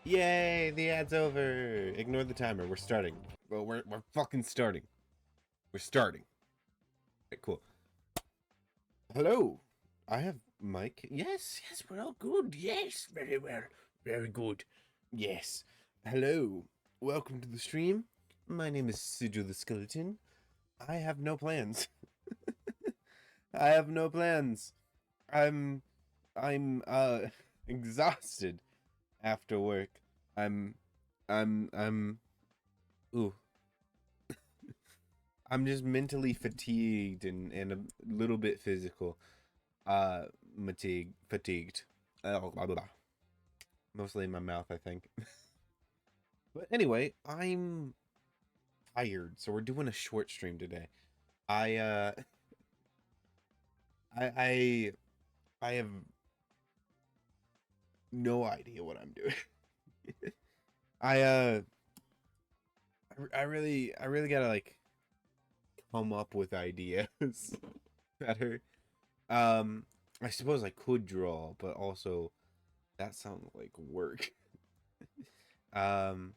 Yay, the ad's over. Ignore the timer. We're starting. Well, we're fucking starting. We're starting. Okay, cool. Hello. I have Mike. Yes, yes, we're all good. Yes, very well. Very good. Yes. Hello. Welcome to the stream. My name is Sigil the Skeleton. I have no plans. I have no plans. I'm I'm exhausted after work. I'm I'm ooh. I'm just mentally fatigued and a little bit physical. Fatigued. Blah, blah, blah. Mostly in my mouth, I think. But anyway, I'm tired, so we're doing a short stream today. I uh I I I have no idea what I'm doing. I uh I really gotta like come up with ideas. better. Um, I suppose I could draw, but also that sounds like work. um,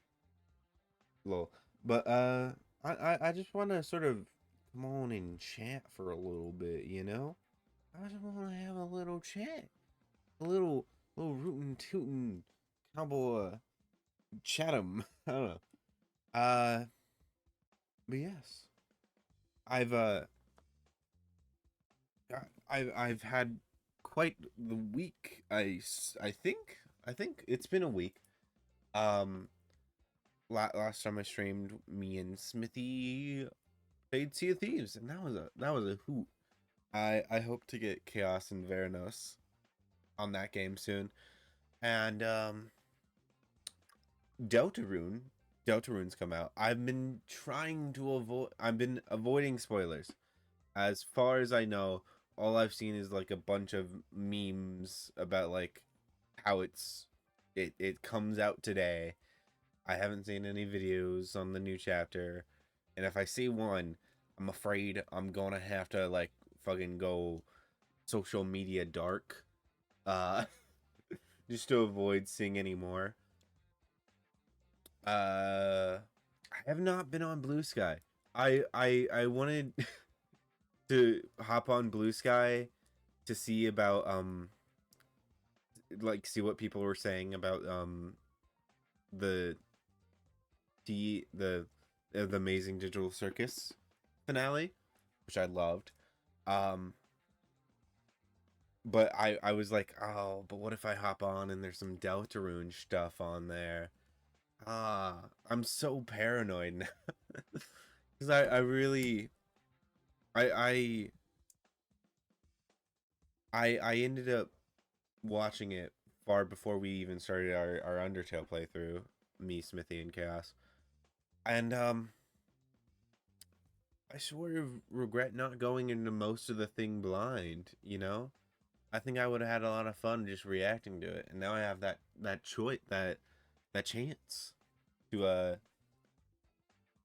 lol. But I just want to sort of come on and chat for a little bit, you know? I just want to have a little chat, a little rootin' tootin' cowboy chatham. I don't know. Uh, but yes, I've I've had quite the week. I think it's been a week. Um, last time I streamed, me and Smithy played Sea of Thieves, and that was a hoot. I hope to get Chaos and Veranos on that game soon, and Deltarune. Deltarune's come out. I've been trying to avoid. I've been avoiding spoilers. As far as I know, all I've seen is like a bunch of memes about like how it comes out today. I haven't seen any videos on the new chapter, and if I see one, I'm afraid I'm gonna have to like fucking go social media dark, uh, just to avoid seeing any more. I have not been on Blue Sky. I wanted to hop on Blue Sky to see about like see what people were saying about the the Amazing Digital Circus finale, which I loved. Um but I was like, "Oh, but what if I hop on and there's some Deltarune stuff on there?" I'm so paranoid now. Cuz I really I I ended up watching it far before we even started our Undertale playthrough, me, Smithy, and Chaos. And I sort of regret not going into most of the thing blind, you know? I think I would have had a lot of fun just reacting to it. And now I have that choice, that chance to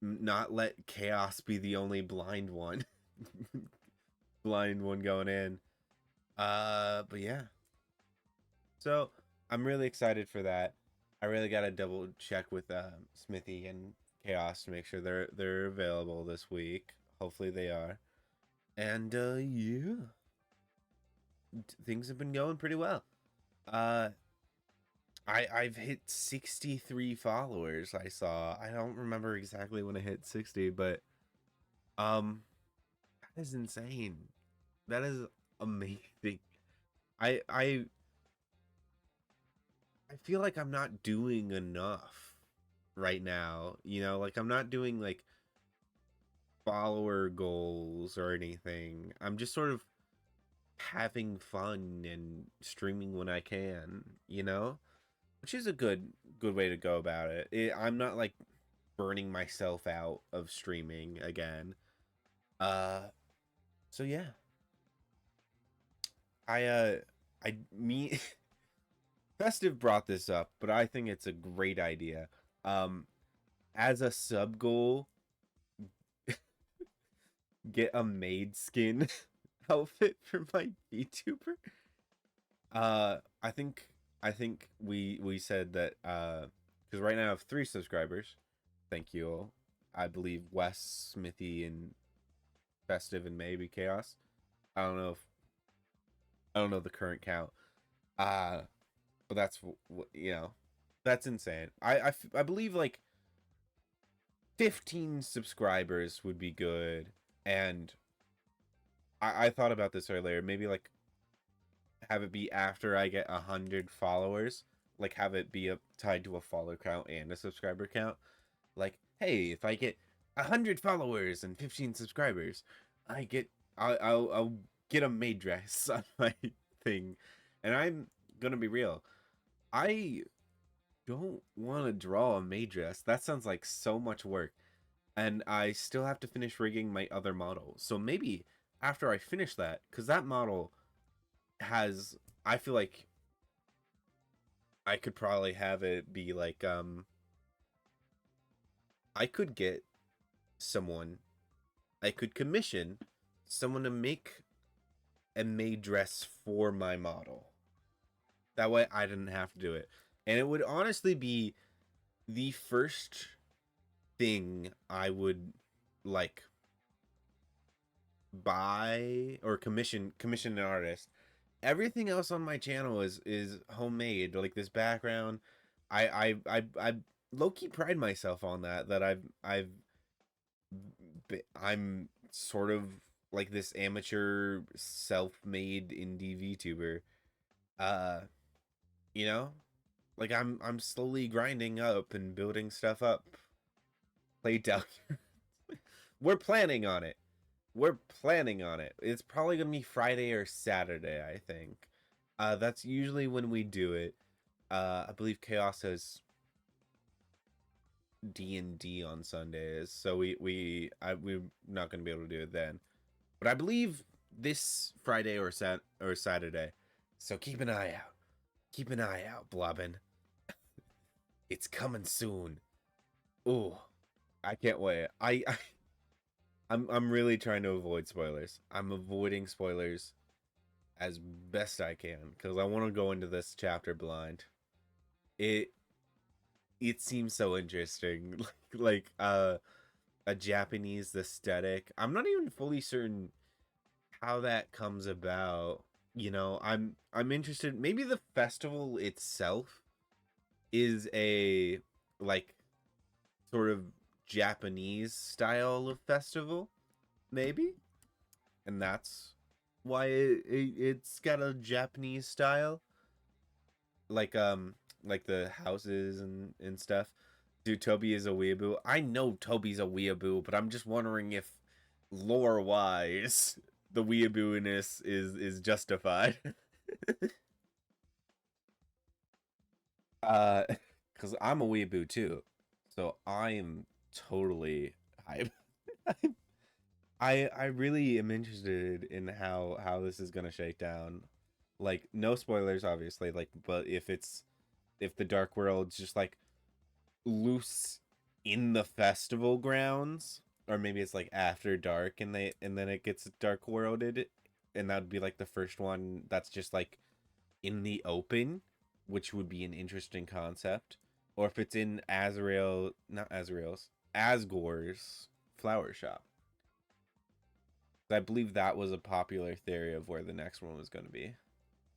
not let Chaos be the only blind one. Blind one going in. But yeah. So I'm really excited for that. I really gotta double check with Smithy and Chaos to make sure they're available this week. Hopefully they are. And yeah, things have been going pretty well. Uh, I've hit 63 followers. I saw. I don't remember exactly when I hit 60, but that is insane. That is amazing. I I I feel like I'm not doing enough right now. You know, like I'm not doing like follower goals or anything. I'm just sort of having fun and streaming when I can, you know? Which is a good way to go about it. I'm not like burning myself out of streaming again. Uh so yeah. I I me Festive brought this up, but I think it's a great idea. Um as a sub goal, get a maid skin outfit for my VTuber. I think we said that because right now I have 3 subscribers. Thank you all. I believe Wes, Smithy, and Festive, and maybe Chaos. I don't know if I don't know the current count. Uh, but that's that's insane. I believe like 15 subscribers would be good, and I thought about this earlier. Maybe like have it be after I get 100 followers, like have it be tied to a follow count and a subscriber count. Like, hey, if I get 100 followers and 15 subscribers, I get I'll get a maid dress on my thing. And I'm gonna be real, I don't want to draw a maid dress. That sounds like so much work, and I still have to finish rigging my other model. So maybe after I finish that, because that model has, I feel like I could probably have it be like I could get someone I could commission someone to make and made dress for my model. That way I didn't have to do it. And it would honestly be the first thing I would like buy or commission an artist. Everything else on my channel is homemade. Like this background, I low key pride myself on that I'm sort of like this amateur self-made indie VTuber. Uh, you know, like I'm slowly grinding up and building stuff up. Play down. We're planning on it. We're planning on it. It's probably gonna be Friday or Saturday, I think. That's usually when we do it. I believe Chaos has D&D on Sundays, so we're not gonna be able to do it then. But I believe this Friday or Saturday. So keep an eye out. Keep an eye out, Blobbin. It's coming soon. Ooh, I can't wait. I'm really trying to avoid spoilers. I'm avoiding spoilers as best I can because I want to go into this chapter blind. It it seems so interesting, like a Japanese aesthetic. I'm not even fully certain how that comes about. You know, I'm interested. Maybe the festival itself is a like sort of Japanese style of festival, maybe, and that's why it's got a Japanese style, like like the houses and stuff. Dude, Toby is a weeaboo. I know Toby's a weeaboo, but I'm just wondering if lore wise the weeaboo-ness is justified. uh because I'm a weeaboo too, so I am totally hype. I really am interested in how this is gonna shake down. Like no spoilers, obviously. Like, but if the Dark World's just like loose in the festival grounds, or maybe it's like after dark and then it gets dark worlded, and that'd be like the first one that's just like in the open, which would be an interesting concept. Or if it's in Azrael, not Azrael's, Asgore's flower shop. I believe that was a popular theory of where the next one was going to be,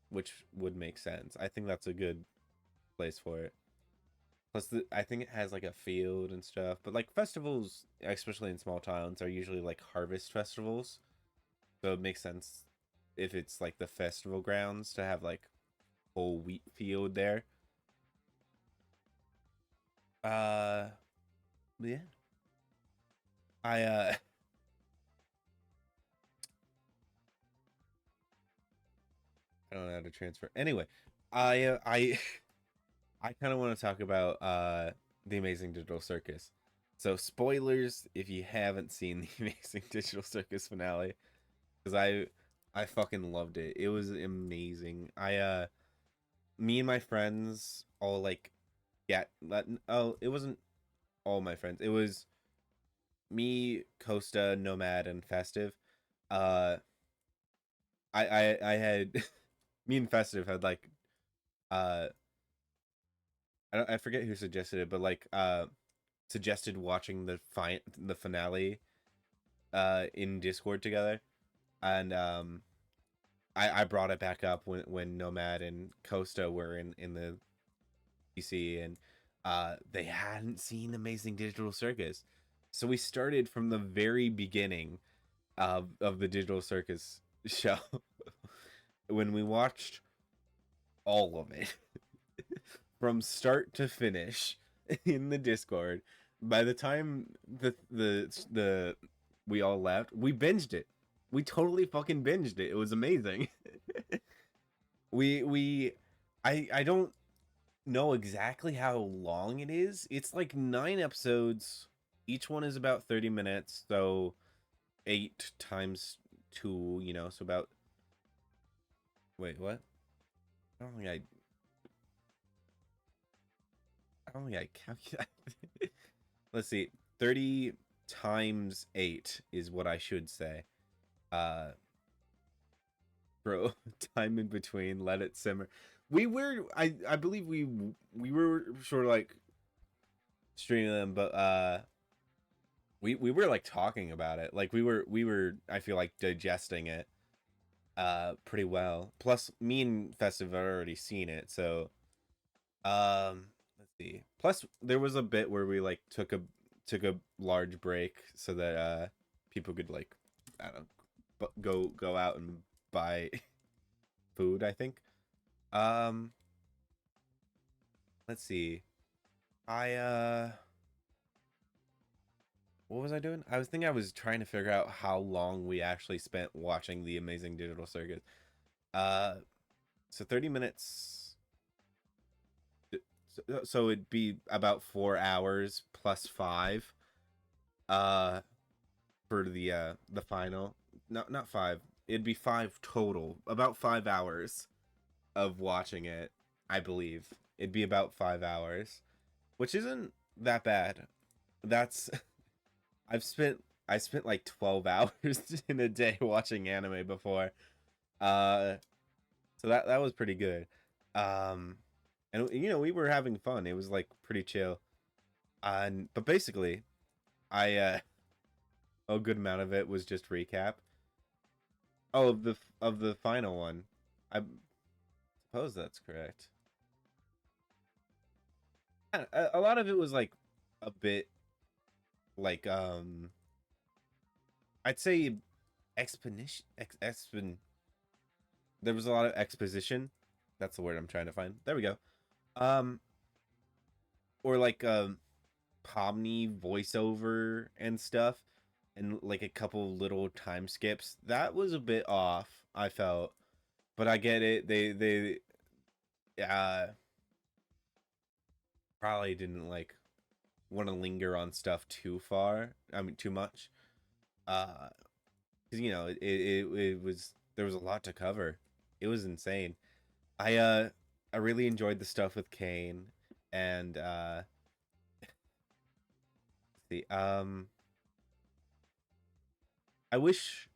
which would make sense. I think that's a good place for it. Plus, I think it has like a field and stuff. But like festivals, especially in small towns, are usually like harvest festivals. So it makes sense if it's like the festival grounds to have like whole wheat field there. Uh, yeah. I I don't know how to transfer. Anyway, I I kind of want to talk about the Amazing Digital Circus. So spoilers if you haven't seen the Amazing Digital Circus finale, because I fucking loved it. It was amazing. Me and my friends all like oh, it wasn't all my friends. It was me, Costa, Nomad, and Festive. Uh, I had me and Festive had like uh I forget who suggested it, but like suggested watching the finale in Discord together, and I brought it back up when Nomad and Costa were in the PC, and they hadn't seen Amazing Digital Circus, so we started from the very beginning of the Digital Circus show when we watched all of it from start to finish in the Discord. By the time the we all left, we binged it. We totally fucking binged it. It was amazing. We I don't know exactly how long it is. It's like 9 episodes. Each one is about 30 minutes, so 8 times 2, you know, so about wait, what? I don't think I don't think I calculated. Let's see. 30 times 8 is what I should say. Uh bro. Time in between, let it simmer. We were, I believe we were sort of like streaming them, but we were like talking about it. Like we were I feel like digesting it pretty well. Plus me and Festive had already seen it, so let's see. Plus there was a bit where we like took a large break so that people could like I don't know, go out and buy food, I think. Um let's see. I what was I doing? I was thinking I was trying to figure out how long we actually spent watching the Amazing Digital Circus. Uh so 30 minutes, so it'd be about 4 hours plus 5 uh for the final. No, not 5. It'd be 5 total. About 5 hours of watching it, I believe. It'd be about 5 hours, which isn't that bad. That's I've spent I spent like 12 hours in a day watching anime before. Uh so that was pretty good. Um and we were having fun. It was like pretty chill. And but basically, I a good amount of it was just recap. Oh, of the final one. I suppose that's correct. Yeah, a lot of it was like a bit like I'd say there was a lot of exposition. That's the word I'm trying to find. There we go. Um or like Pomni voiceover and stuff, and like a couple little time skips. That was a bit off, I felt. But I get it. They uh probably didn't like want to linger on stuff too far. I mean too much. Uh cuz it was there was a lot to cover. It was insane. I uh I really enjoyed the stuff with Kane and the I wish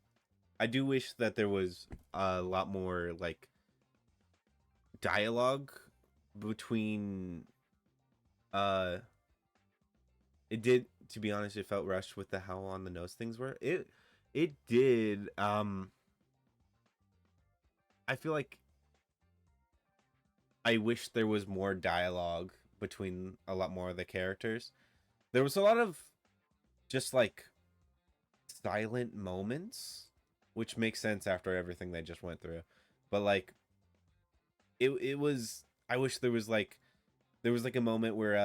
I do wish that there was a lot more like dialogue between uh it did, to be honest, it felt rushed with the how on the nose things were. It did. I feel like I wish there was more dialogue between a lot more of the characters. There was a lot of just like silent moments, which makes sense after everything they just went through. But like it was I wish there was like a moment where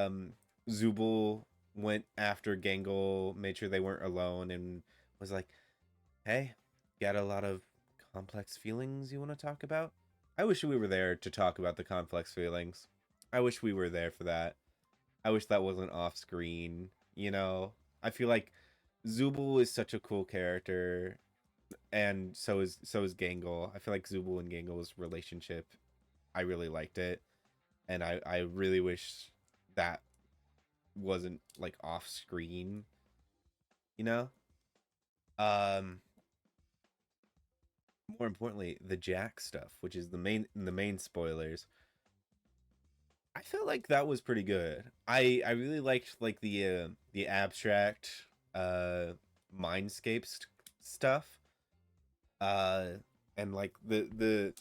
Zubul went after Gangle, made sure they weren't alone, and was like, "Hey, got a lot of complex feelings you want to talk about?" I wish we were there to talk about the complex feelings. I wish we were there for that. I wish that wasn't off screen. I feel like Zubul is such a cool character, and so is Gangle. I feel like Zubul and Gangle's relationship, I really liked it, and I really wish that wasn't like off screen, you know? Um More importantly, the Jack stuff, which is the main spoilers. I felt like that was pretty good. I really liked like the abstract uh mindscapes stuff. Uh and like the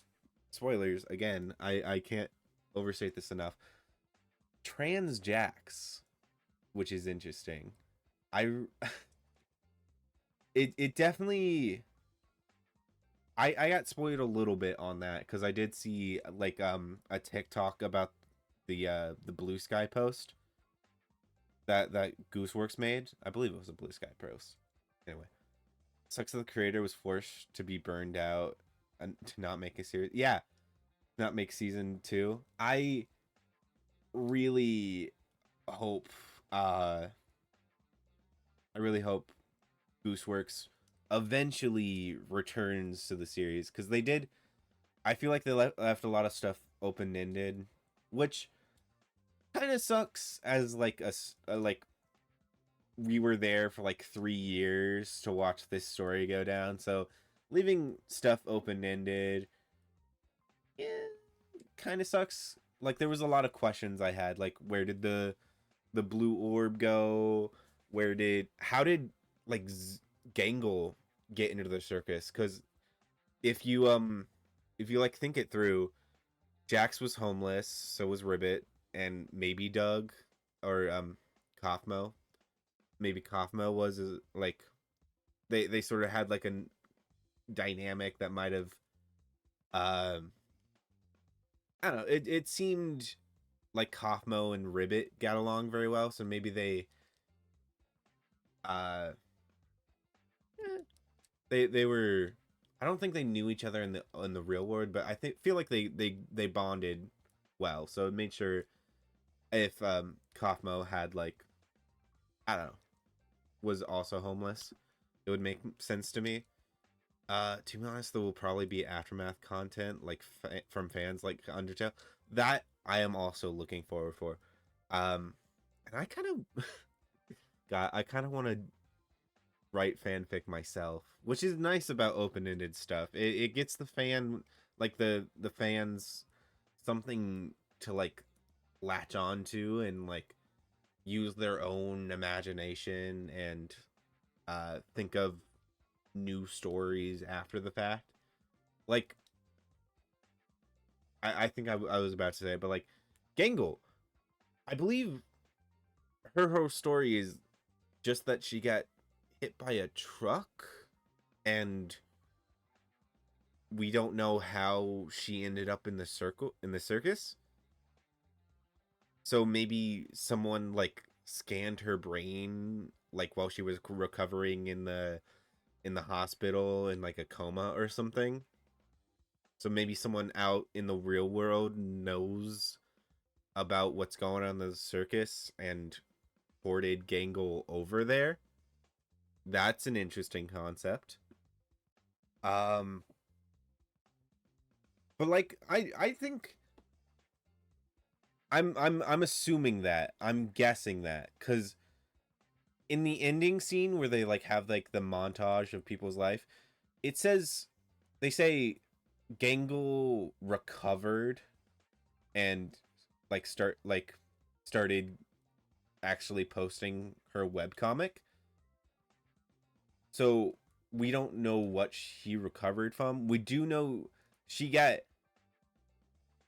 spoilers again, I can't overstate this enough. Trans Jacks, which is interesting. I it definitely I got spoiled a little bit on that because I did see like a TikTok about the Blue Sky post that Gooseworks made. I believe it was a Blue Sky post. Anyway, sucks that the creator was forced to be burned out and to not make a series. Yeah, not make season 2. I really hope uh I really hope Gooseworks eventually returns to the series because they did. I feel like they left a lot of stuff open ended, which kind of sucks. As like like we were there for like 3 years to watch this story go down, so leaving stuff open ended kind of sucks. Like there was a lot of questions I had, like where did the blue orb go? How did like Gangle get into the circus? Because if you if you like think it through, Jax was homeless, so was Ribbit, and maybe Doug or Kaufmo. Maybe Kaufmo was like they sort of had like a dynamic that might have um I don't know. It seemed like Kaufmo and Ribbit got along very well, so maybe uh they were. I don't think they knew each other in the real world, but I think feel like they bonded well. So it made sure if Kaufmo had like I don't know was also homeless, it would make sense to me. To be honest, there will probably be aftermath content like from fans like Undertale that I am also looking forward for. And I kind of got I kind of want to write fanfic myself, which is nice about open-ended stuff. It gets the fan like the fans something to like latch on to and like use their own imagination and think of new stories after the fact. Like I think I was about to say, but like Gangle, I believe her whole story is just that she got hit by a truck and we don't know how she ended up in the circus. So maybe someone like scanned her brain like while she was recovering in the hospital in like a coma or something. So maybe someone out in the real world knows about what's going on in the circus and ported Gangle over there. That's an interesting concept. Um but like I think I'm assuming that. I'm guessing that cuz in the ending scene where they like have like the montage of people's life, it says they say Gangle recovered and like started actually posting her webcomic. So we don't know what she recovered from. We do know she got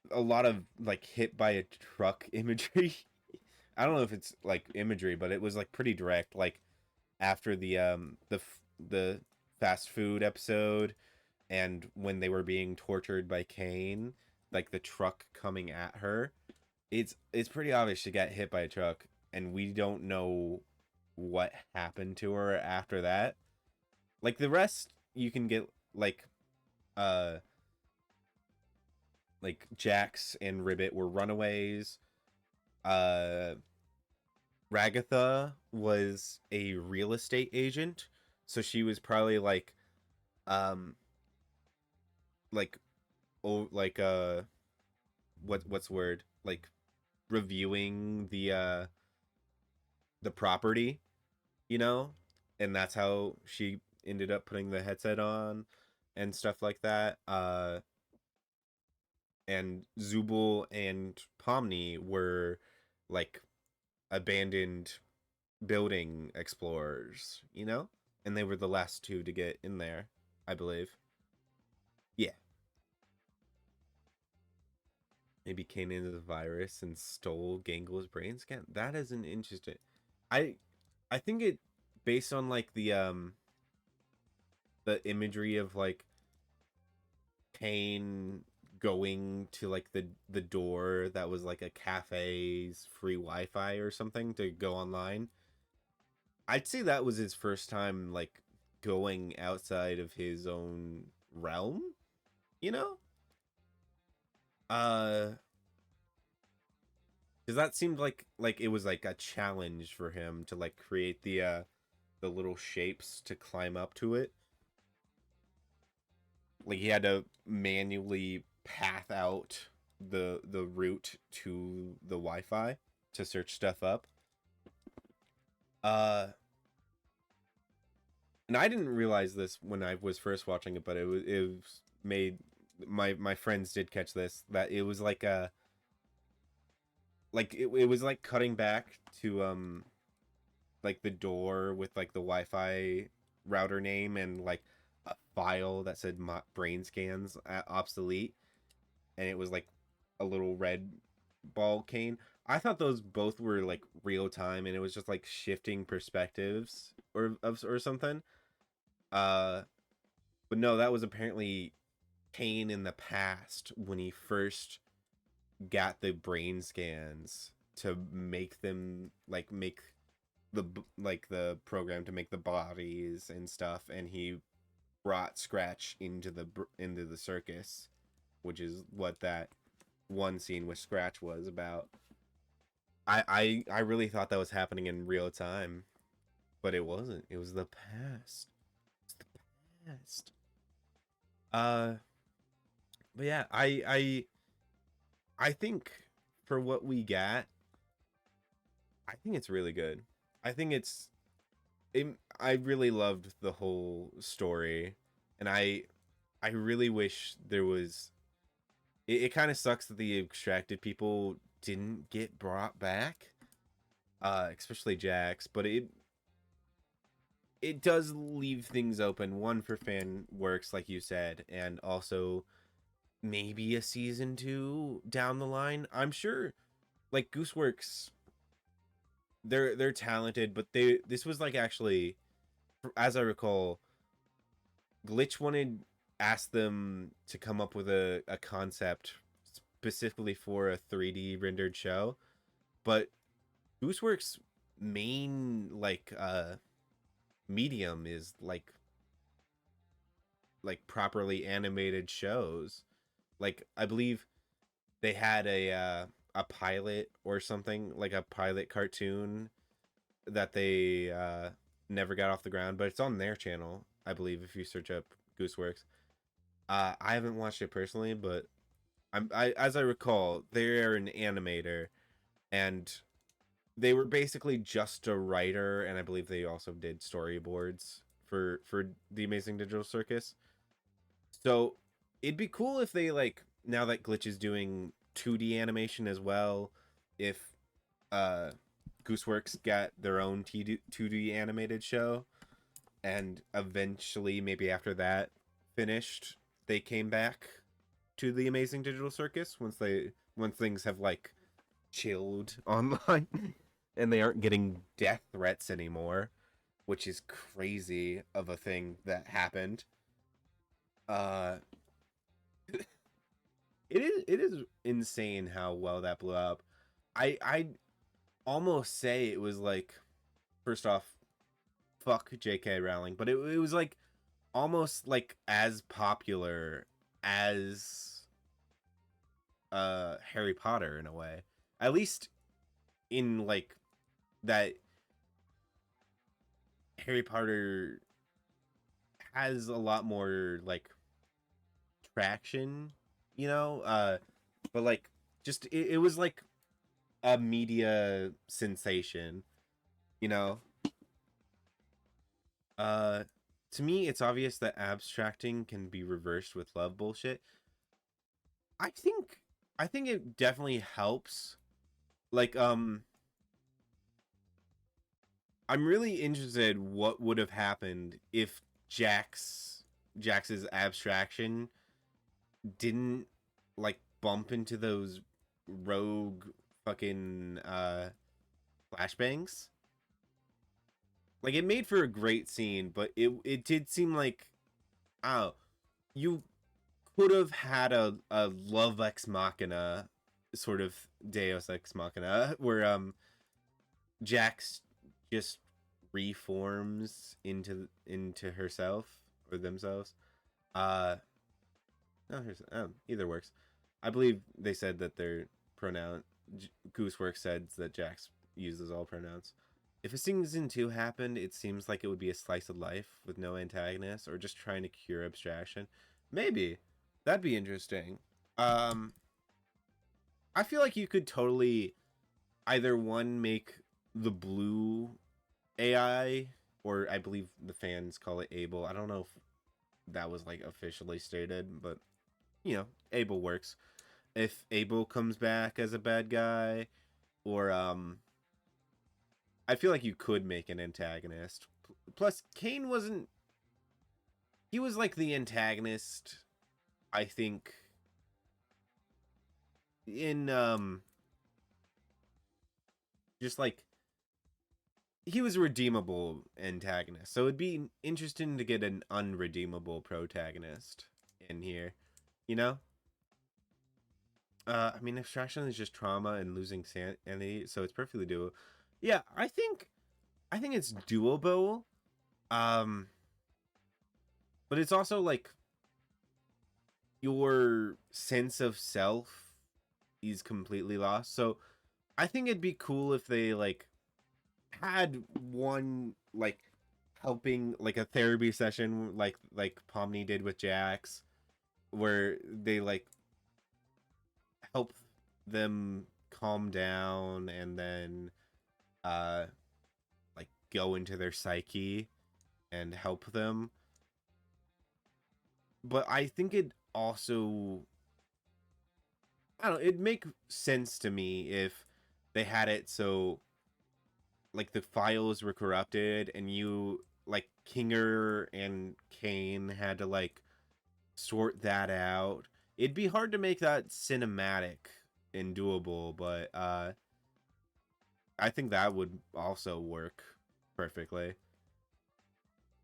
a lot of like hit by a truck imagery. I don't know if it's like imagery, but it was like pretty direct. Like after the fast food episode, and when they were being tortured by Kane, like the truck coming at her, it's pretty obvious she got hit by a truck, and we don't know what happened to her after that. Like the rest, you can get uh like Jax and Ribbit were runaways. Uh, Ragatha was a real estate agent, so she was probably um like like what's the word like reviewing the property, you know, and that's how she ended up putting the headset on and stuff like that. And Zubul and Pomni were like abandoned building explorers, you know? And they were the last two to get in there, I believe. Yeah. Maybe came into the virus and stole Gangle's brains again. That is an interesting. I I think it based on like the imagery of like Kane going to like the door that was like a cafe's free Wi-Fi or something to go online. I'd say that was his first time like going outside of his own realm, you know? Uh cuz that seemed like it was like a challenge for him to like create the little shapes to climb up to it. Like he had to manually path out the route to the Wi-Fi to search stuff up. Uh and I didn't realize this when I was first watching it, but it was made my friends did catch this, that it was like a it was like cutting back to like the door with like the Wi-Fi router name and like a file that said brain scans obsolete, and it was like a little red ball cane. I thought those both were like real time, and it was just like shifting perspectives or something. Uh, but no, that was apparently Kane in the past when he first got the brain scans to make them make the the program to make the bodies and stuff, and he brought Scratch into the circus, which is what that one scene with Scratch was about. I really thought that was happening in real time, but it wasn't. It was the past. It's the past. Uh, but yeah, I think for what we got, I think it's really good. I think it, I really loved the whole story, and I really wish there was. It kind of sucks that the extracted people didn't get brought back, especially Jax. But it does leave things open. One for fan works, like you said, and also maybe a season two down the line. I'm sure, like Gooseworks, they're talented, but this was like actually, as I recall, Glitch wanted asked them to come up with a concept specifically for a 3D rendered show, but Gooseworks main medium is like properly animated shows. Like I believe they had a pilot or something, like a pilot cartoon that they never got off the ground, but it's on their channel, I believe, if you search up Gooseworks. I haven't watched it personally, but as I recall, they're an animator, and they were basically just a writer, and I believe they also did storyboards for the Amazing Digital Circus. So it'd be cool if they like, now that Glitch is doing 2D animation as well, if uh Gooseworks got their own 2D animated show, and eventually maybe after that finished, they came back to the Amazing Digital Circus once things have like chilled online and they aren't getting death threats anymore, which is crazy of a thing that happened. Uh it is insane how well that blew up. I almost say it was like, first off, fuck J.K. Rowling, but it was like almost like as popular as Harry Potter in a way. At least in like that Harry Potter has a lot more like traction, you know? But like just it was like a media sensation, you know? Uh to me it's obvious that abstracting can be reversed with love bullshit. I think I think it definitely helps. Like I'm really interested what would have happened if Jax's abstraction didn't like bump into those rogue fucking flashbangs. Like it made for a great scene, but it did seem like, oh, you could have had a love ex machina sort of Deus ex machina where Jax just reforms into herself or themselves. Uh no, either works. I believe they said that their pronoun Goosework said that Jax uses all pronouns. If a season 2 happened, it seems like it would be a slice of life with no antagonist or just trying to cure abstraction. Maybe. That'd be interesting. Um I feel like you could totally either one make the blue AI, or I believe the fans call it Able. I don't know if that was like officially stated, but Abel works. If Abel comes back as a bad guy, or I feel like you could make an antagonist. Plus, Kane wasn't. He was like the antagonist. I think in just like he was a redeemable antagonist. So it'd be interesting to get an unredeemable protagonist in here. You know? I mean, abstraction is just trauma and losing sanity, so it's perfectly doable. Yeah, I think it's doable. Um, but it's also like your sense of self is completely lost. So I think it'd be cool if they like had one like helping like a therapy session like Pomni did with Jax, where they like help them calm down and then uh like go into their psyche and help them. But I think it also, I don't know, it'd make sense to me if they had it so like the files were corrupted and you like Kinger and Kane had to like sort that out. It'd be hard to make that cinematic and doable, but I think that would also work perfectly.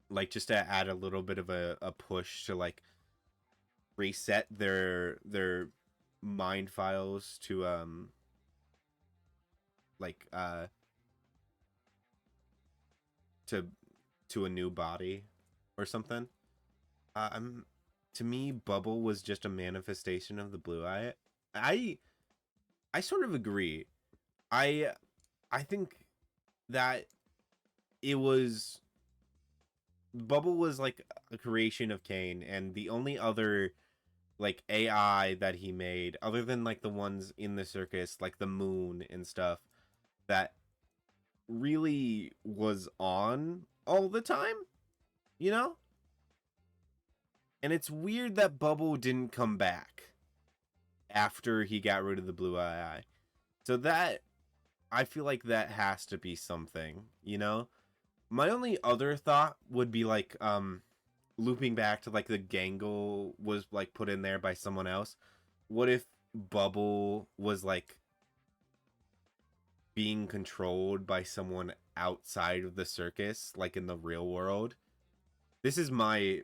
Like just to add a little bit of a push to like reset their mind files to like to to a new body or something. I'm To me, Bubble was just a manifestation of the blue eye. I I sort of agree. I I think that it was Bubble was like a creation of Kane, and the only other like AI that he made, other than like the ones in the circus, like the moon and stuff, that really was on all the time, you know? And it's weird that Bubble didn't come back after he got rid of the blue eye. So that, I feel like that has to be something, you know? My only other thought would be like looping back to like the Gangle was like put in there by someone else. What if Bubble was like being controlled by someone outside of the circus, like in the real world? This is my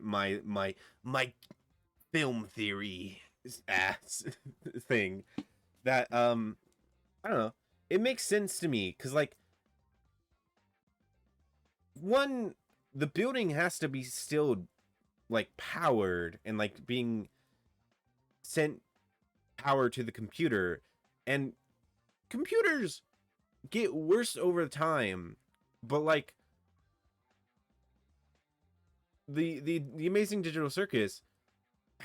film theory ass thing that I don't know. It makes sense to me cuz like one, the building has to be still like powered and like being sent power to the computer, and computers get worse over time, but like the amazing digital circus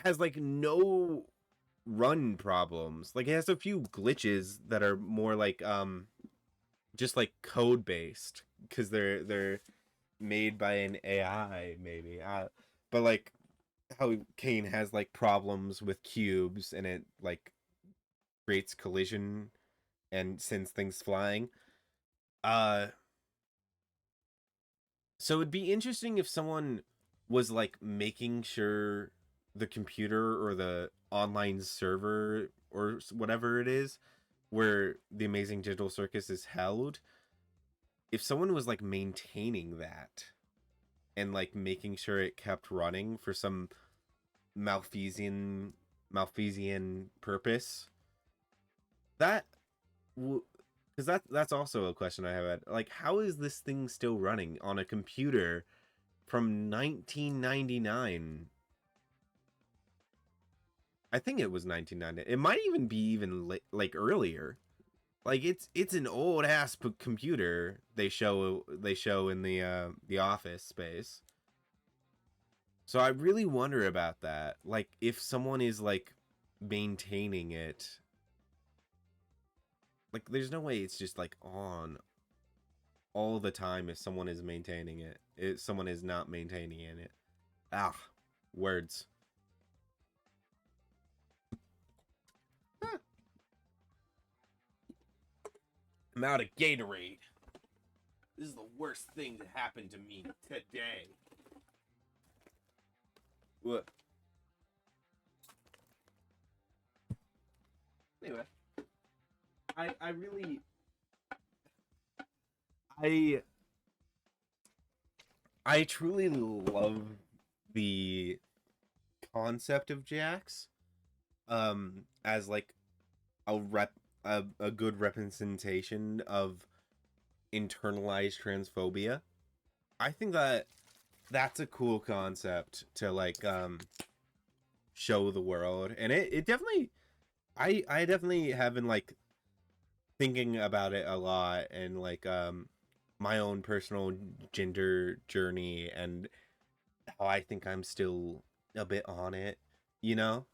has like no run problems. Like it has a few glitches that are more like just like code based because they're made by an AI maybe. But like how Kane has like problems with cubes and it like creates collision and sends things flying. Uh so it'd be interesting if someone was like making sure the computer or the online server or whatever it is where the amazing digital circus is held, if someone was like maintaining that and like making sure it kept running for some Malthusian purpose, that because that's also a question I have had. Like, how is this thing still running on a computer from 1999? I think it was 1990. It might even be even like earlier. Like it's an old ass computer they show in the office space. So I really wonder about that. Like if someone is like maintaining it, like there's no way it's just like on all the time if someone is maintaining it. If someone is not maintaining it. Ah, words. I'm out of Gatorade. This is the worst thing to happen to me today. What? Anyway, I really I I truly love the concept of Jax as like a good representation of internalized transphobia. I think that that's a cool concept to like show the world, and it definitely I definitely have been like thinking about it a lot, and like my own personal gender journey and how I think I'm still a bit on it, you know?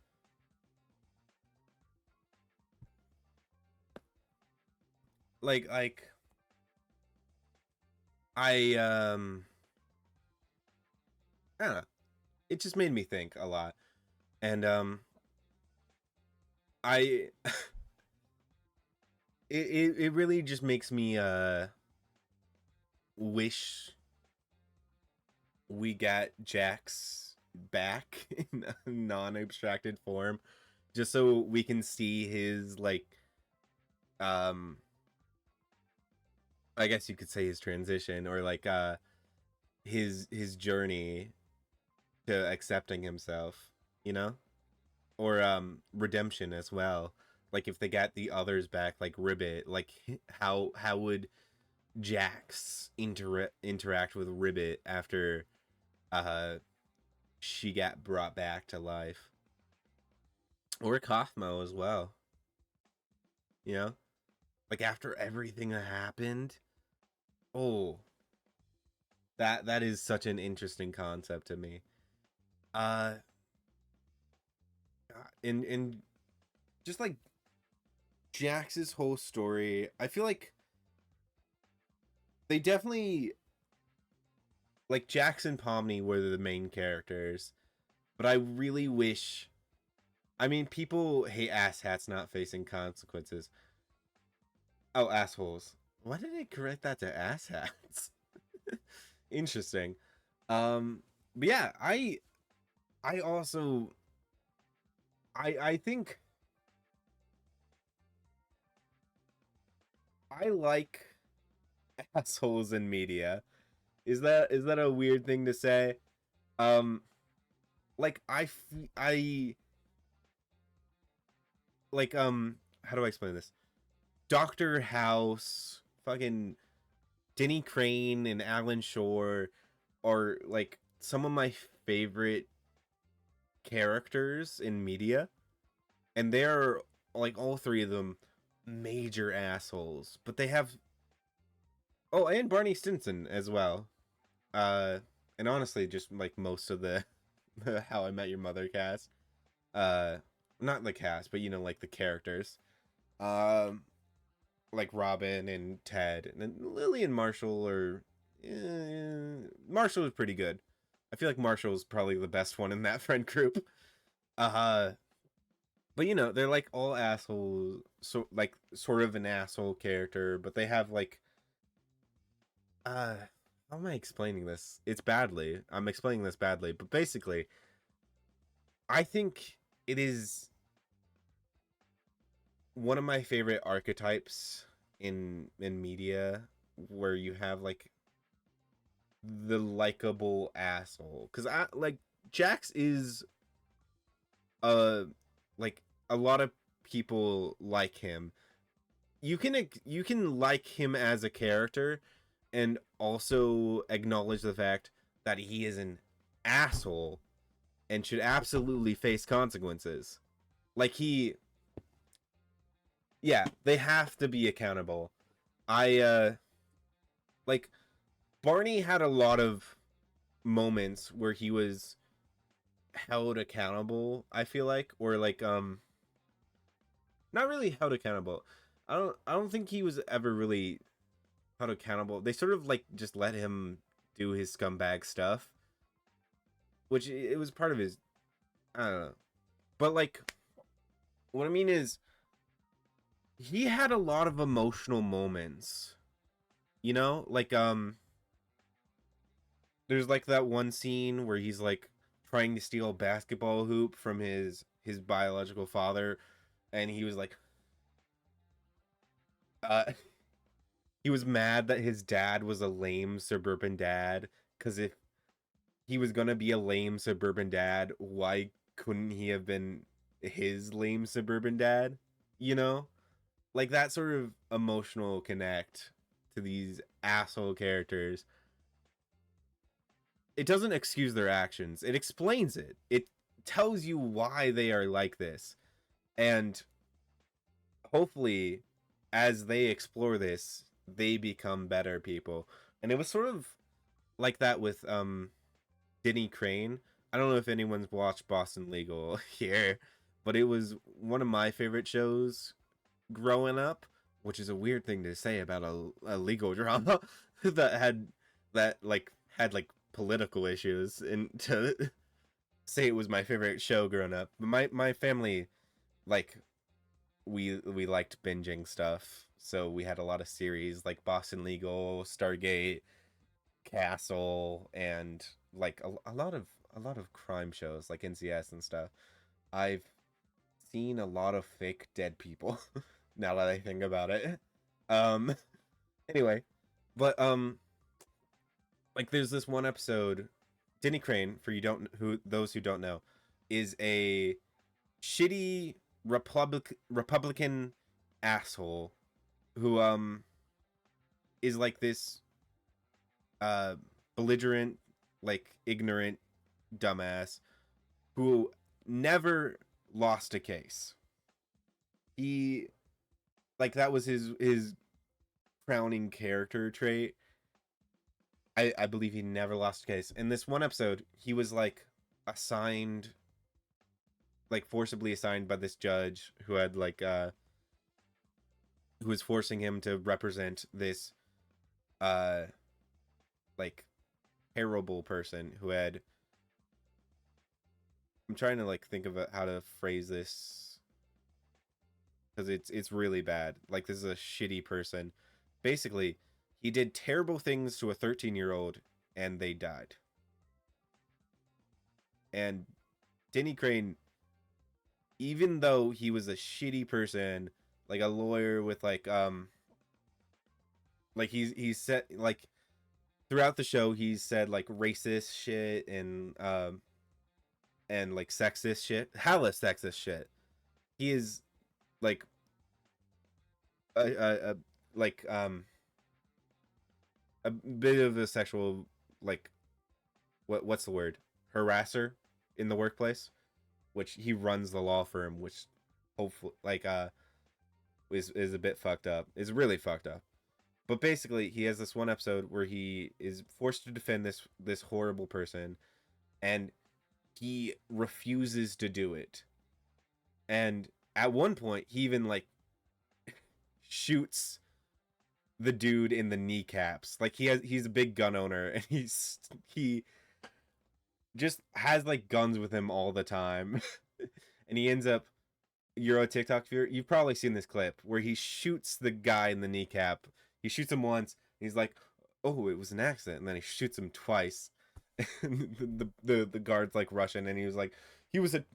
Like I I don't know. It just made me think a lot. And I it really just makes me wish we got Jax back in a non-abstracted form, just so we can see his like um I guess you could say his transition, or like his journey to accepting himself, you know? Or redemption as well. Like if they got the others back, like Ribbit, like how would Jax interact with Ribbit after uh she got brought back to life? Or Kathmo as well, you know? Like after everything that happened. Oh, that is such an interesting concept to me. Uh in just like Jax's whole story, I feel like they definitely like Jax and Pomni were the main characters, but I really wish. I mean, people hate asshats not facing consequences. Oh, assholes! Why did I correct that to asshats? Interesting. But yeah, I also I think I like assholes in media. Is that a weird thing to say? Um, like I like how do I explain this? Doctor House, fucking Denny Crane and Alan Shore are like some of my favorite characters in media, and they're like all three of them major assholes, but they have and Barney Stinson as well. Uh, and honestly, just like most of the How I Met Your Mother cast, not the cast, but like the characters. Um, like Robin and Ted, and then Lily and Marshall are Marshall is pretty good. I feel like Marshall's probably the best one in that friend group. Uh but they're like all assholes, so like sort of an asshole character, but they have like uh how am I explaining this? It's badly. I'm explaining this badly, but basically, I think it is one of my favorite archetypes in media, where you have like the likable asshole, because I like Jax is uh like a lot of people like him. You can like him as a character and also acknowledge the fact that he is an asshole and should absolutely face consequences. Like yeah, they have to be accountable. I like Barney had a lot of moments where he was held accountable, I feel like, or like not really held accountable. I don't think he was ever really held accountable. They sort of like just let him do his scumbag stuff, which it was part of his, I don't know. But like what I mean is he had a lot of emotional moments. You know, like there's like that one scene where he's like trying to steal a basketball hoop from his biological father, and he was like, uh, he was mad that his dad was a lame suburban dad. Because if he was gonna be a lame suburban dad, why couldn't he have been his lame suburban dad? You know, like that sort of emotional connect to these asshole characters. It doesn't excuse their actions. It explains it. It tells you why they are like this. And hopefully as they explore this, they become better people. And it was sort of like that with Denny Crane. I don't know if anyone's watched Boston Legal here, but it was one of my favorite shows growing up, which is a weird thing to say about a legal drama that had like political issues, and to say it was my favorite show growing up. But my family, like, we liked binging stuff, so we had a lot of series like Boston Legal, Stargate, Castle, and like a lot of crime shows like NCS and stuff. I've seen a lot of fake dead people now that I think about it. Um anyway, but like there's this one episode. Denny Crane, for you don't who those who don't know, is a shitty Republican asshole who is like this uh belligerent, like ignorant dumbass who never lost a case. He like that was his crowning character trait. I believe he never lost a case. In this one episode, he was like assigned, like forcibly assigned by this judge who had like who was forcing him to represent this uh like terrible person who had, I'm trying to like think of how to phrase this because it's really bad. Like this is a shitty person. Basically, he did terrible things to a 13-year-old and they died. And Denny Crane, even though he was a shitty person, like a lawyer with like he's said like throughout the show he's said like racist shit and like sexist shit, hella sexist shit. He is like a like a bit of a sexual, like, what's the word, harasser in the workplace, which he runs the law firm, which hopefully like is a bit fucked up. Is really fucked up. But basically, he has this one episode where he is forced to defend this horrible person, and he refuses to do it. And at one point, he even like shoots the dude in the kneecaps. Like he's a big gun owner, and he just has like guns with him all the time. And he ends up, you're a TikTok viewer, you've probably seen this clip where he shoots the guy in the kneecap. He shoots him once, he's like, oh, it was an accident, and then he shoots him twice. And the guard's like Russian, and he was like,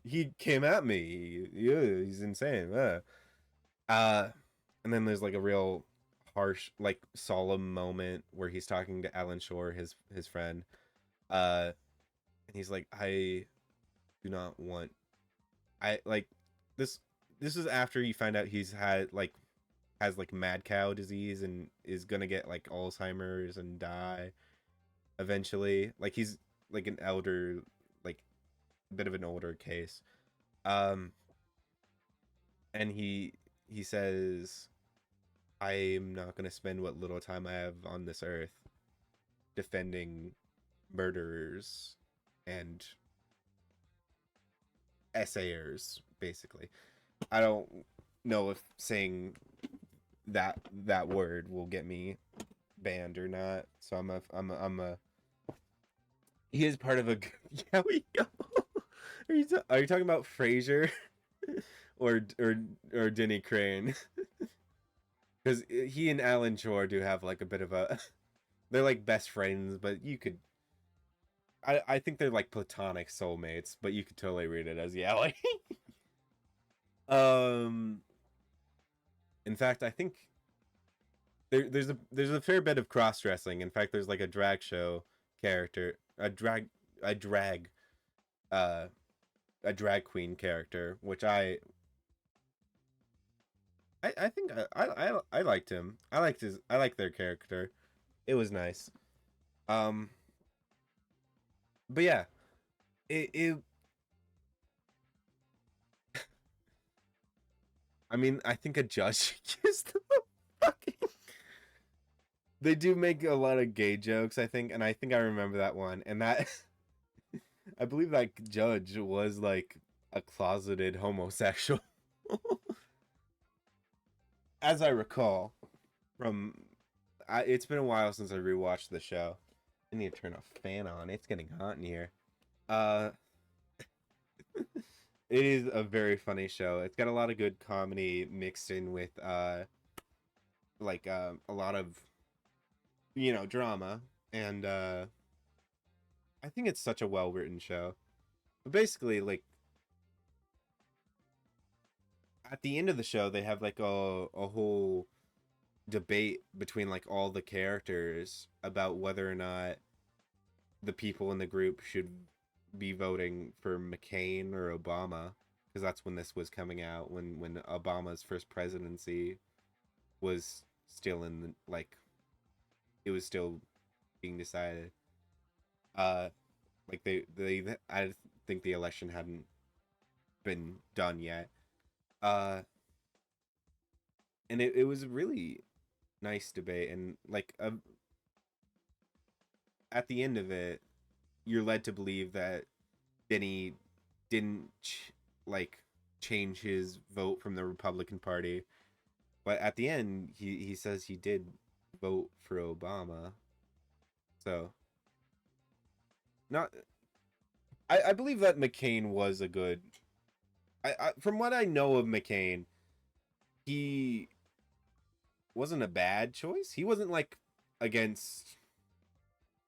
he came at me, yeah, he's insane. Uh and then there's like a real harsh, like solemn moment where he's talking to Alan Shore, his friend, uh and he's like, I do not want, I like this this is after you find out he's had like has like mad cow disease and is gonna get like Alzheimer's and die eventually. Like he's like an elder, like a bit of an older case. Um and he says, I'm not gonna spend what little time I have on this earth defending murderers and essayers, basically. I don't know if saying that word will get me banned or not. So I'm a he is part of a yeah, we go. Are you talking about Frasier or or Denny Crane? because he and Alan Shore do have like a bit of a they're like best friends, but you could I think they're like platonic soulmates, but you could totally read it as yeah. Um, in fact, I think there's a fair bit of cross dressing. In fact, there's like a drag show character, a drag uh a drag queen character, which I think I liked him. I liked their character. It was nice. Um, but yeah, it I mean, I think a judge used the fucking. They do make a lot of gay jokes, I think, and I think I remember that one. And that I believe that judge was like a closeted homosexual, as I recall. From it's been a while since I rewatched the show. I need to turn a fan on. It's getting hot in here. Uh, it is a very funny show. It's got a lot of good comedy mixed in with a lot of drama, and I think it's such a well written show. But basically, like at the end of the show, they have like a whole debate between like all the characters about whether or not the people in the group should be voting for McCain or Obama, because that's when this was coming out, when Obama's first presidency was still in the, like it was still being decided. Uh, like they I think the election hadn't been done yet. Uh, and it was a really nice debate, and like at the end of it, you're led to believe that Denny didn't like change his vote from the Republican Party, but at the end he says he did vote for Obama. So not I believe that McCain was a good I from what I know of McCain, he wasn't a bad choice. He wasn't like against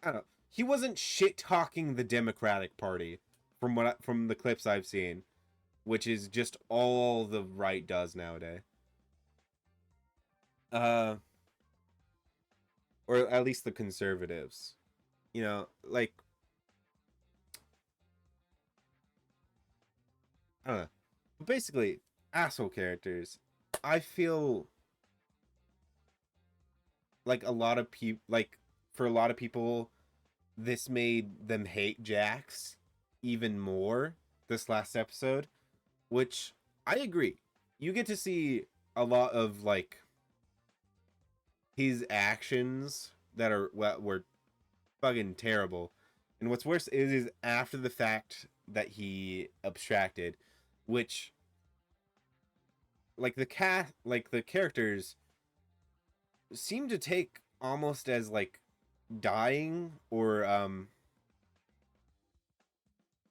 I don't know. He wasn't shit talking the Democratic Party from the clips I've seen, which is just all the right does nowadays. Uh, or at least the conservatives. Like I don't know. But basically, asshole characters. I feel like a lot of people like for a lot of people this made them hate Jax even more this last episode, which I agree. You get to see a lot of like his actions that are were fucking terrible. And what's worse is after the fact that he abstracted, which like the characters seem to take almost as like dying or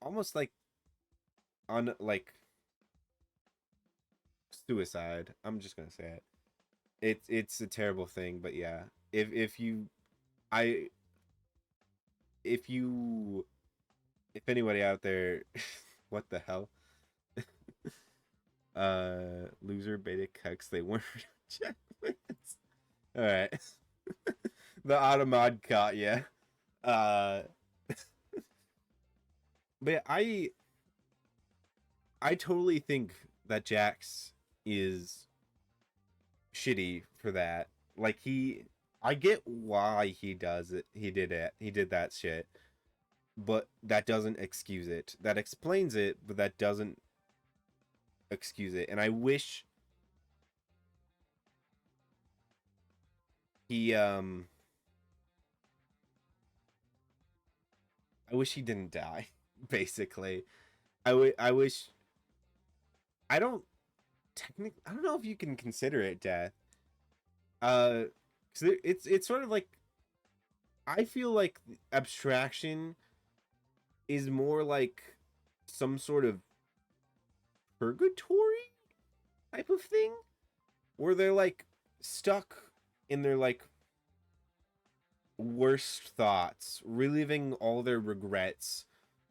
almost like on like suicide. I'm just gonna say it. It's a terrible thing, but yeah. I if you if anybody out there what the hell? Loser beta cucks they weren't checklists. All right. The automod caught ya. Uh but I totally think that Jax is shitty for that. Like I get why he does it. He did it. He did that shit. But that doesn't excuse it. That explains it, but that doesn't excuse it. And he I wish he didn't die, basically. I wish I don't I don't know if you can consider it death. 'Cause it's sort of like I feel like abstraction is more like some sort of purgatory type of thing where they're like stuck in their like worst thoughts, reliving all their regrets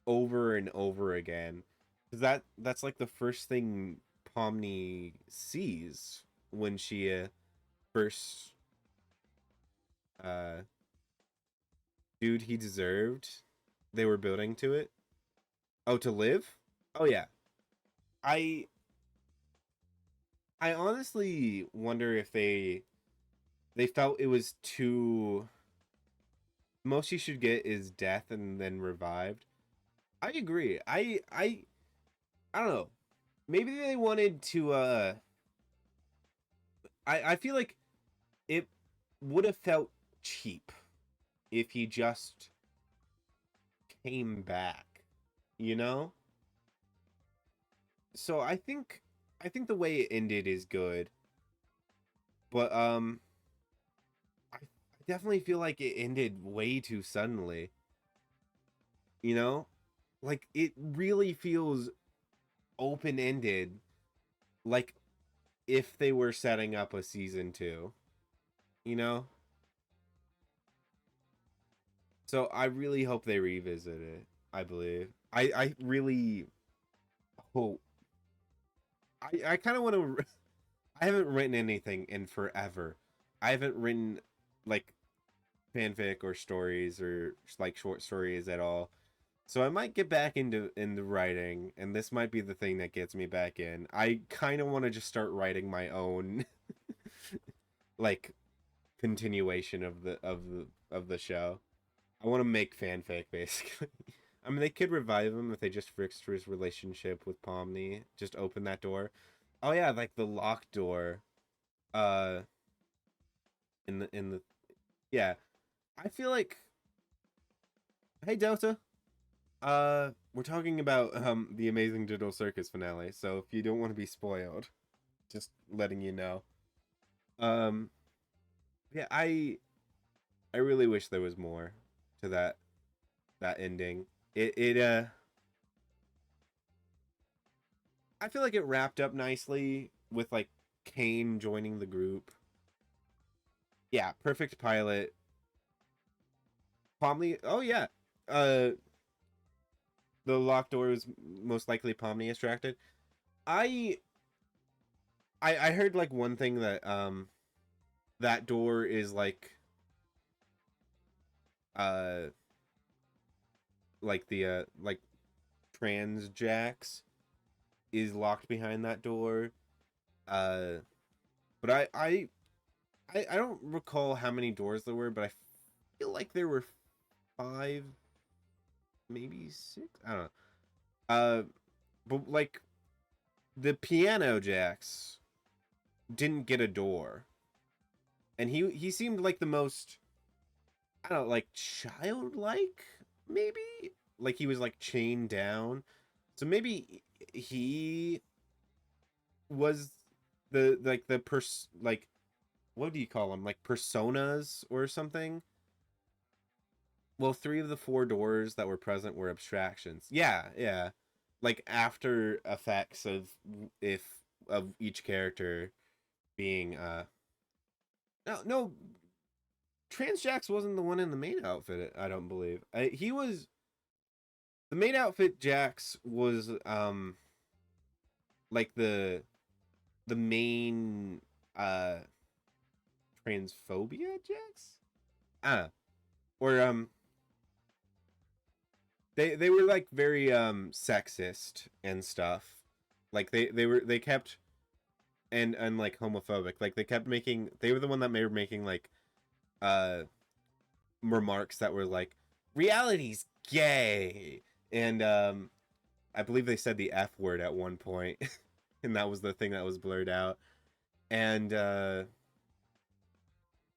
over and over again. Cuz that's like the first thing Pomni sees when she first uh dude he deserved they were building to it. Oh, to live? Oh yeah. I I honestly wonder if they felt it was too most you should get is death and then revived. I agree. I don't know. Maybe they wanted to I feel like it would have felt cheap if he just came back, you know? So I think the way it ended is good, but I definitely feel like it ended way too suddenly, you know? Like it really feels open-ended, like if they were setting up a season 2, you know? So I really hope they revisit it. I believe. I really hope. I kind of want to. I haven't written anything in forever. I haven't written like fanfic or stories or like short stories at all. So I might get back into writing, and this might be the thing that gets me back in. I kind of want to just start writing my own like continuation of the show. I want to make fanfic basically. I mean, they could revive him if they just fixed his relationship with Pomni. Just open that door. Oh yeah, like the locked door. Uh, in the yeah. I feel like hey Delta. We're talking about the Amazing Digital Circus finale. So if you don't want to be spoiled, just letting you know. Um, yeah, I really wish there was more to that ending. It I feel like it wrapped up nicely with like Kane joining the group. Yeah, perfect pilot. Pomni. Oh yeah. Uh, the locked door is most likely Pomni extracted. I I heard like one thing that that door is uh like the like trans Jax is locked behind that door. Uh, but I don't recall how many doors there were, but I feel like there were 5, maybe 6. I don't know. Uh, but like the piano Jax didn't get a door, and he seemed like the most I don't know, like childlike maybe, like he was like chained down, so maybe he was the like the like what do you call them, like personas or something. Well, 3 of the 4 doors that were present were abstractions. Yeah, yeah. Like after effects of if of each character being no Transjax wasn't the one in the main outfit, I don't believe. He was the main outfit Jax was like the main uh transphobia Jax? Or they were like very sexist and stuff. Like they kept and like homophobic. Like they kept making they were the one that were making like uh remarks that were like reality's gay, and I believe they said the F word at one point and that was the thing that was blurred out. And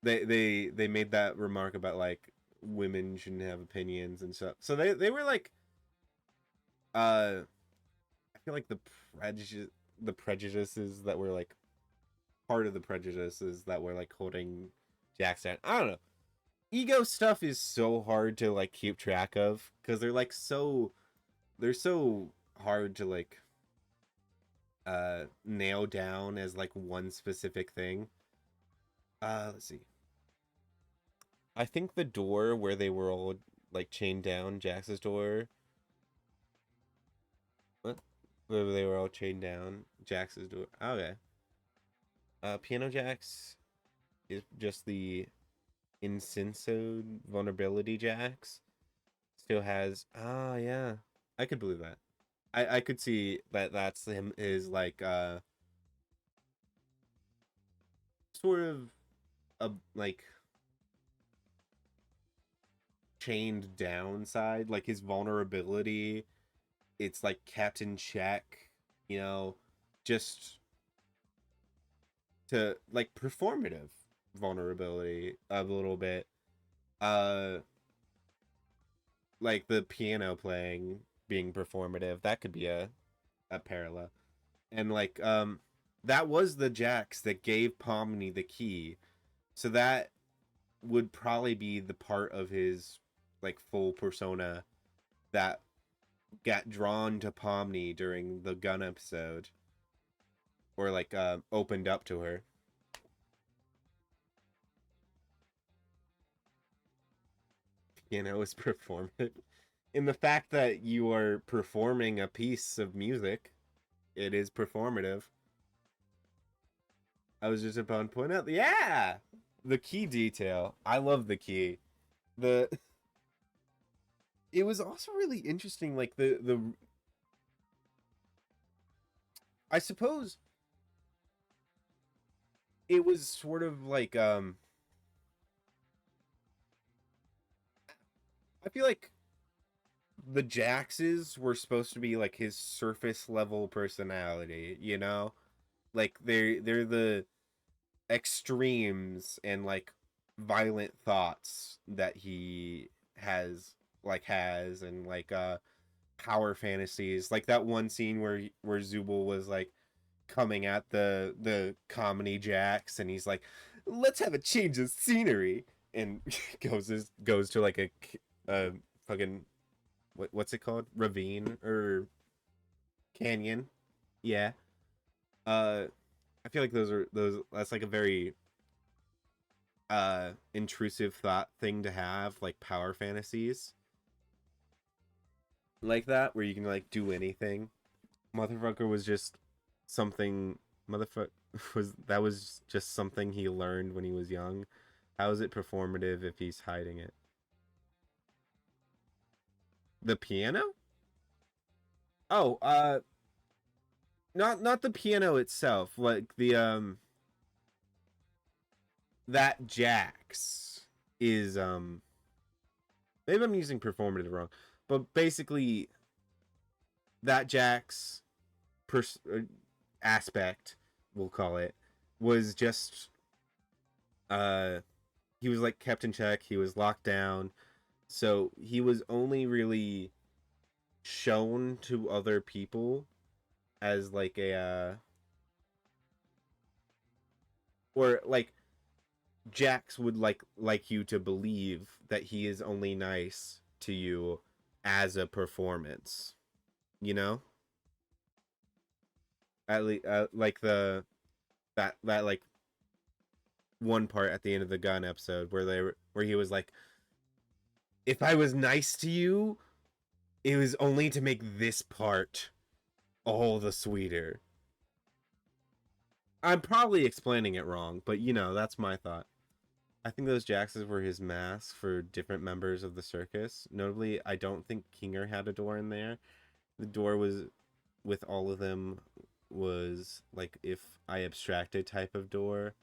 they made that remark about like women shouldn't have opinions and stuff. So they were like I feel like the prejudices that were like part of the prejudices that were like holding Jax down. I don't know. Ego stuff is so hard to like keep track of because they're so hard to like nail down as like one specific thing. Let's see. I think the door where they were all like chained down, Jax's door. What? Where they were all chained down, Jax's door. Okay. Piano Jax is just the Incensoed vulnerability Jax. Still has. Ah, yeah. I could believe that. I could see that that's him is like sort of a like chained down side, like his vulnerability. It's like kept in check, you know, just to like performative vulnerability a little bit. Uh, like the piano playing being performative, that could be a parallel. And like that was the Jax that gave Pomni the key. So that would probably be the part of his like full persona that got drawn to Pomni during the gun episode, or like opened up to her. You know, is performative. In the fact that you are performing a piece of music, it is performative. I was just about to point out, yeah, the key detail. I love the key. The It was also really interesting, like the I suppose it was sort of like I feel like the Jaxes were supposed to be like his surface level personality, you know? Like they're the extremes and like violent thoughts that he has and like power fantasies. Like that one scene where Zubul was like coming at the comedy Jax and he's like, "Let's have a change of scenery." And goes to like a fucking what's it called? Ravine or canyon. Yeah. Uh I feel like those that's like a very intrusive thought thing to have, like power fantasies like that where you can like do anything. Motherfucker was just something motherfucker was just something he learned when he was young. How is it performative if he's hiding it? The piano? Oh, not the piano itself, like the that Jax is maybe I'm using performative wrong, but basically that Jax aspect, we'll call it, was just uh he was like kept in check, he was locked down, so he was only really shown to other people as like a or like Jax would like you to believe that he is only nice to you as a performance, you know? At least like the that like one part at the end of the gun episode where he was like, if I was nice to you, it was only to make this part all the sweeter. I'm probably explaining it wrong, but you know, that's my thought. I think those Jaxes were his masks for different members of the circus. Notably, I don't think Kinger had a door in there. The door was with all of them was like if I abstracted type of door,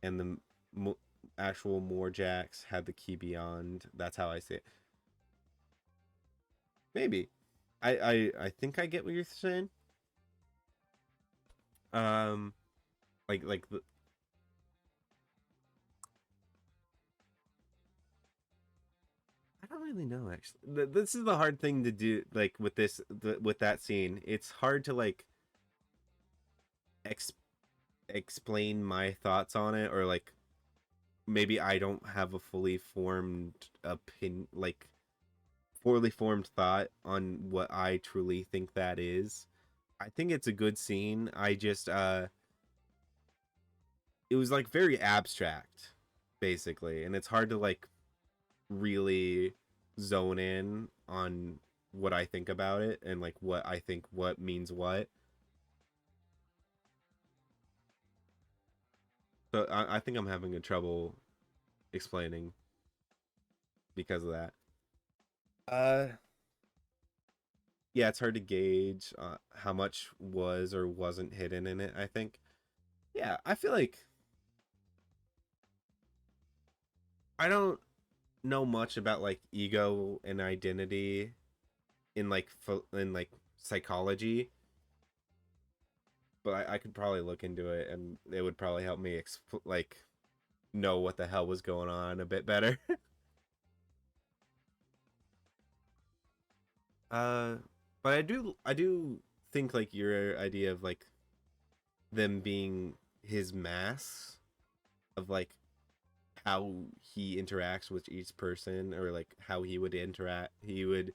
and the actual more Jax had the key beyond. That's how I see it. Maybe. I think I get what you're saying. Um, like the, I don't really know actually. This is the hard thing to do, like with with that scene. It's hard to like ex- explain my thoughts on it, or like maybe I don't have a fully formed fully formed thought on what I truly think that is. I think it's a good scene. I just it was like very abstract, basically, and it's hard to like really zone in on what I think about it and like what I think what means what. So I think I'm having a trouble explaining because of that. Uh, yeah, it's hard to gauge how much was or wasn't hidden in it. I think. Yeah, I feel like I don't know much about like ego and identity in like in like psychology, but I could probably look into it and it would probably help me like know what the hell was going on a bit better. uh, but I do think like your idea of like them being his masks of like how he interacts with each person or like how he would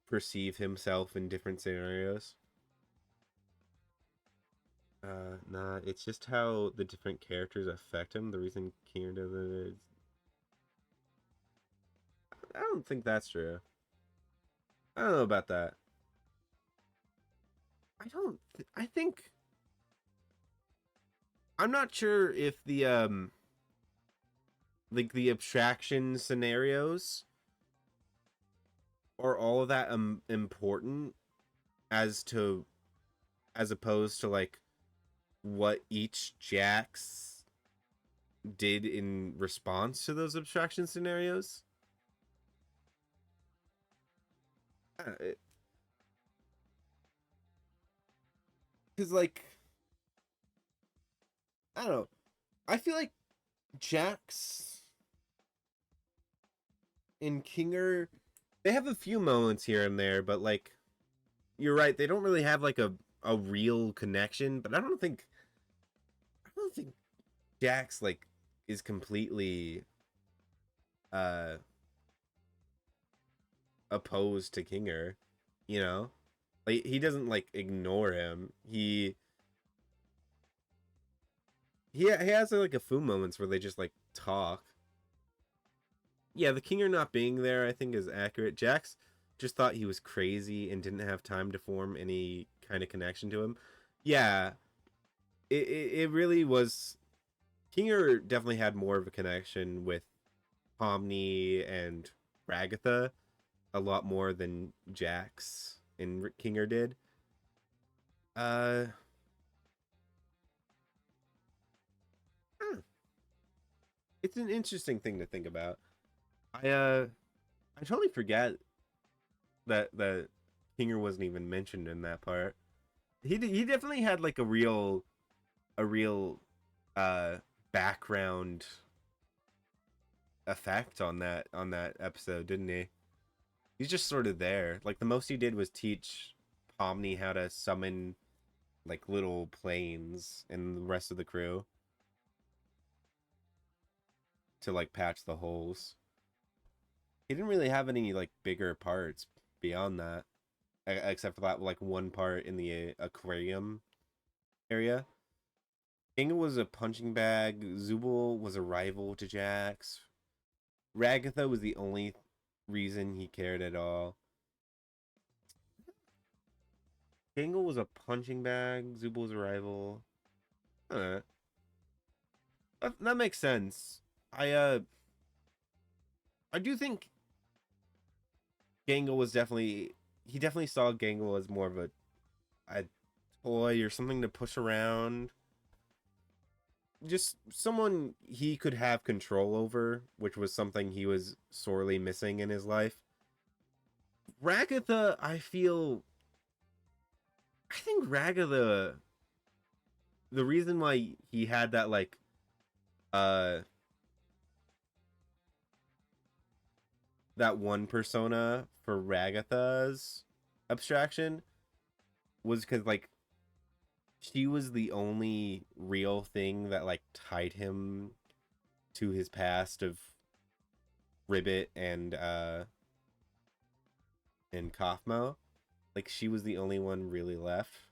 perceive himself in different scenarios. Nah, it's just how the different characters affect him. The reason Keener does it is, I don't think that's true. I don't know about that. I think I'm not sure if the like the abstraction scenarios are all of that important as to as opposed to like what each Jax did in response to those abstraction scenarios. Because like I don't know, I feel like Jax and Kinger, they have a few moments here and there, but like you're right, they don't really have like a real connection. But I don't think Jax like is completely uh opposed to Kinger, you know? Like he doesn't like ignore him. He has like a few moments where they just like talk. Yeah, the Kinger not being there I think is accurate. Jax just thought he was crazy and didn't have time to form any kind of connection to him. Yeah, it really was. Kinger definitely had more of a connection with Pomni and Ragatha a lot more than Jax and Kinger did. Uh, huh, it's an interesting thing to think about. I totally forget that Kinger wasn't even mentioned in that part. He definitely had like a real uh background effect on that episode, didn't he? He's just sort of there. Like the most he did was teach Pomni how to summon like little planes and the rest of the crew to like patch the holes. He didn't really have any like bigger parts beyond that, except for that like one part in the aquarium area. Inga was a punching bag. Zubul was a rival to Jax. Ragatha was the only reason he cared at all. Dingle was a punching bag. Zubul was a rival. Huh. That makes sense. I do think Gangle was definitely he definitely saw Gangle as more of a toy or something to push around. Just someone he could have control over, which was something he was sorely missing in his life. Ragatha, I think Ragatha, the reason why he had that like uh that one persona for Ragatha's abstraction was because like she was the only real thing that like tied him to his past of Ribbit and Kaufmo. Like she was the only one really left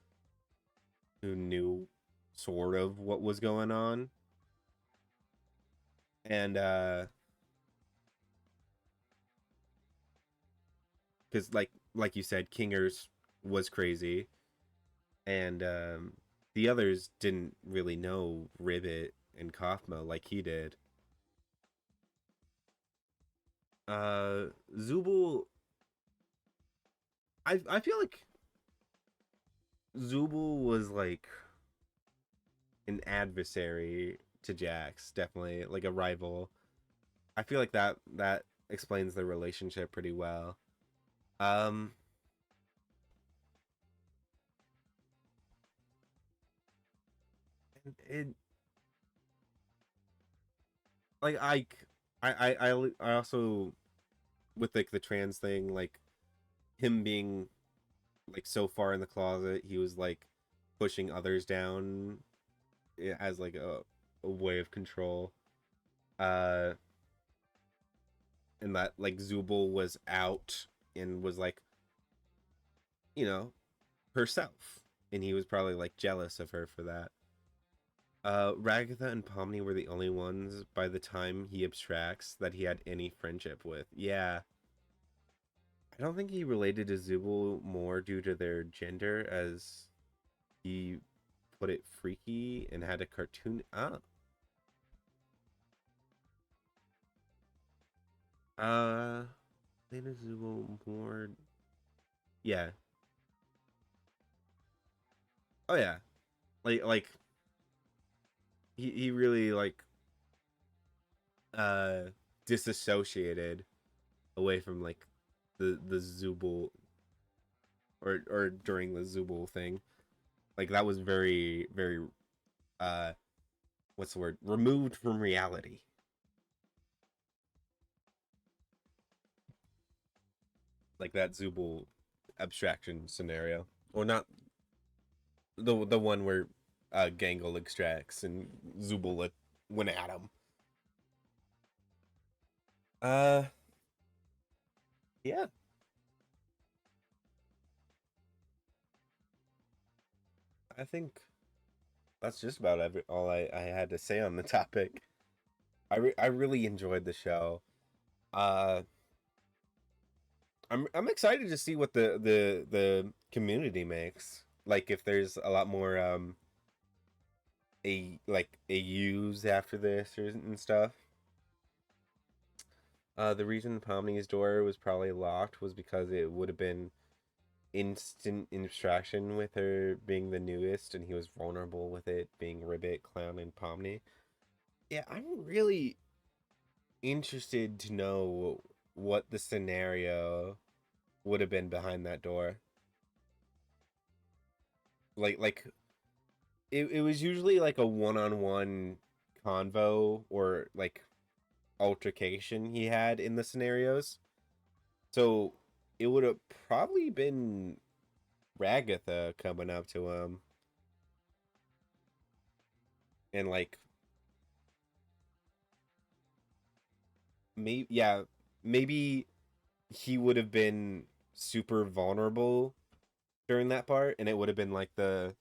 who knew sort of what was going on. And because like you said, Kingers was crazy, and the others didn't really know Ribbit and Kaufmo like he did. Zubul, I feel like Zubul was like an adversary to Jax, definitely like a rival. I feel like that explains the relationship pretty well. Um, it like I also with like the trans thing, like him being like so far in the closet, he was like pushing others down as like a way of control. Uh, and that like Zubul was out and was like, you know, herself, and he was probably like jealous of her for that. Ragatha and Pomni were the only ones by the time he abstracts that he had any friendship with. Yeah, I don't think he related to Zubul more due to their gender, as he put it freaky and had a cartoon. Uh, Lena Zubul more. Yeah. Oh yeah. Like he really like uh disassociated away from like the Zubul or during the Zubul thing. Like that was very uh what's the word? Removed from reality. Like that Zubul abstraction scenario. Or not the one where Gangle extracts and Zubul went at him. Uh yeah, I think that's just about all I had to say on the topic. I really enjoyed the show. Uh, I'm excited to see what the community makes. Like if there's a lot more a like AUs after this or and stuff. The reason Pomni's door was probably locked was because it would have been instant interaction with her being the newest, and he was vulnerable with it being Ribbit, Clown, and Pomni. Yeah, I'm really interested to know what the scenario would have been behind that door. Like it was usually like a one-on-one convo or like altercation he had in the scenarios. So it would have probably been Ragatha coming up to him and like maybe yeah, maybe he would have been super vulnerable during that part and it would have been like the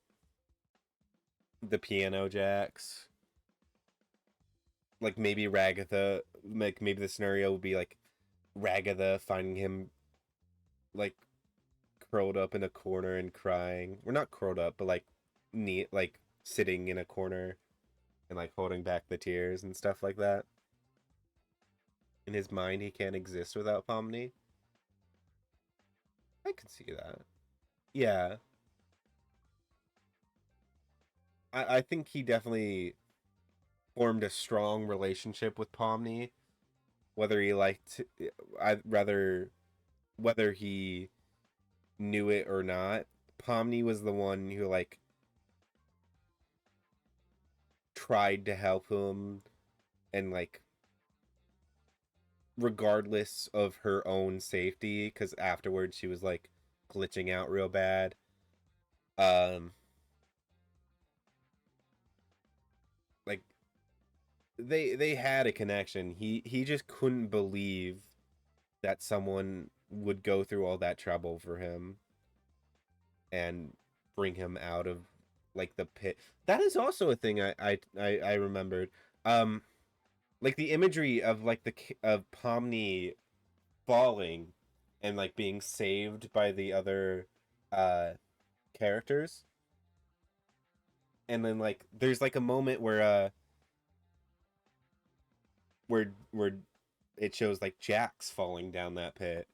piano jacks. Like maybe Ragatha, like maybe the scenario would be like Ragatha finding him like curled up in a corner and crying. We're not curled up, but like neat, like sitting in a corner and like holding back the tears and stuff like that. In his mind, he can't exist without Pomni. I could see that. Yeah, I think he definitely formed a strong relationship with Pomni. Whether he liked, I rather whether he knew it or not. Pomni was the one who like tried to help him and like regardless of her own safety because afterwards she was like glitching out real bad. um like they had a connection. He just couldn't believe that someone would go through all that trouble for him and bring him out of like the pit. That is also a thing I remembered. Um, like the imagery of like of Pomni falling and like being saved by the other uh characters, and then like there's like a moment where it shows like Jax falling down that pit,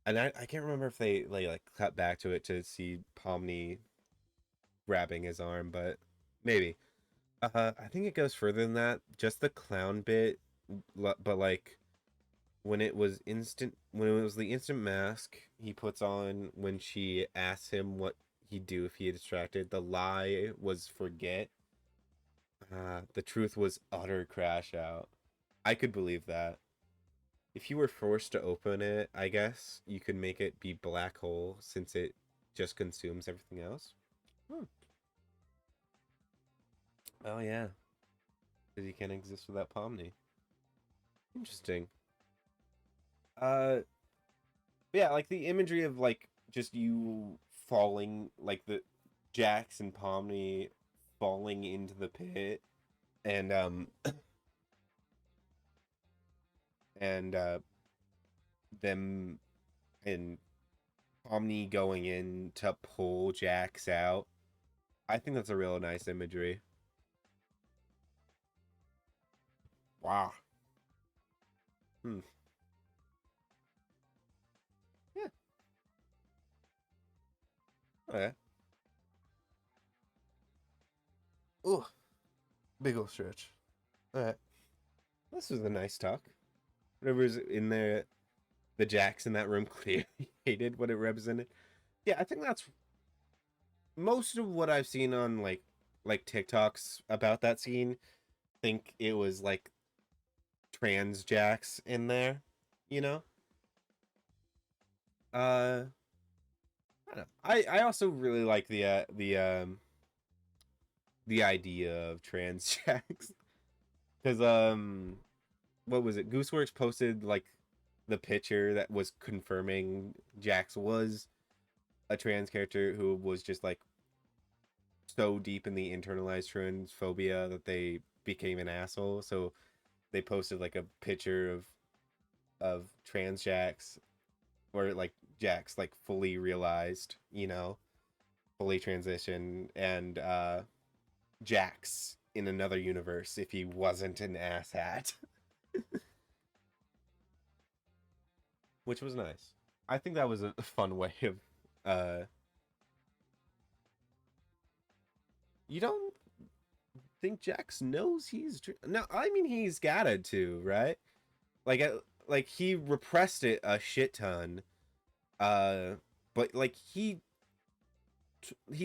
and I can't remember if they like cut back to it to see Pomni grabbing his arm, but maybe. I think it goes further than that. Just the clown bit, but like when it was the instant mask he puts on when she asks him what he'd do if he had distracted. The lie was forget. The truth was utter crash out. I could believe that. If you were forced to open it, I guess you could make it be black hole since it just consumes everything else. Hmm. Oh yeah, because you can't exist without Pomni. Interesting. Uh, yeah, like the imagery of like just you falling, like the Jax and Pomni falling into the pit, and and them and Pomni going in to pull Jax out. I think that's a real nice imagery. Wow. Hmm. Yeah. Okay. Ooh, big ol' stretch. All right. This was a nice talk. Whatever's in there, the Jax in that room clearly hated what it represented. Yeah, I think that's most of what I've seen on like TikToks about that scene. Think it was like trans Jax in there, you know. Uh, I don't know. I also really like the idea of trans Jax because what was it? Gooseworks posted like the picture that was confirming Jax was a trans character who was just like so deep in the internalized transphobia that they became an asshole. So they posted like a picture of trans Jax or like Jax like fully realized, fully transitioned, and Jax in another universe if he wasn't an asshat, which was nice. I think that was a fun way of uh you don't think Jax knows no, I mean he's gotta to, right? Like like he repressed it a shit ton. Uh but like he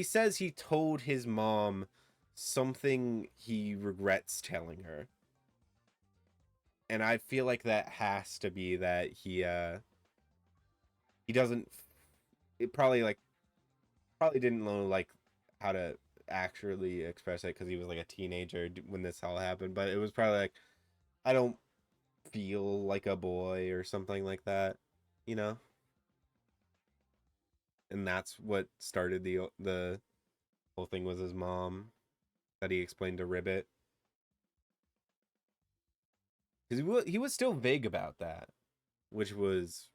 says he told his mom something he regrets telling her. And I feel like that has to be that he doesn't it probably didn't know like how to actually express it because he was like a teenager when this all happened, but it was probably like I don't feel like a boy or something like that, you know? And that's what started the whole thing was his mom that he explained to Ribbit. Because he was still vague about that, which was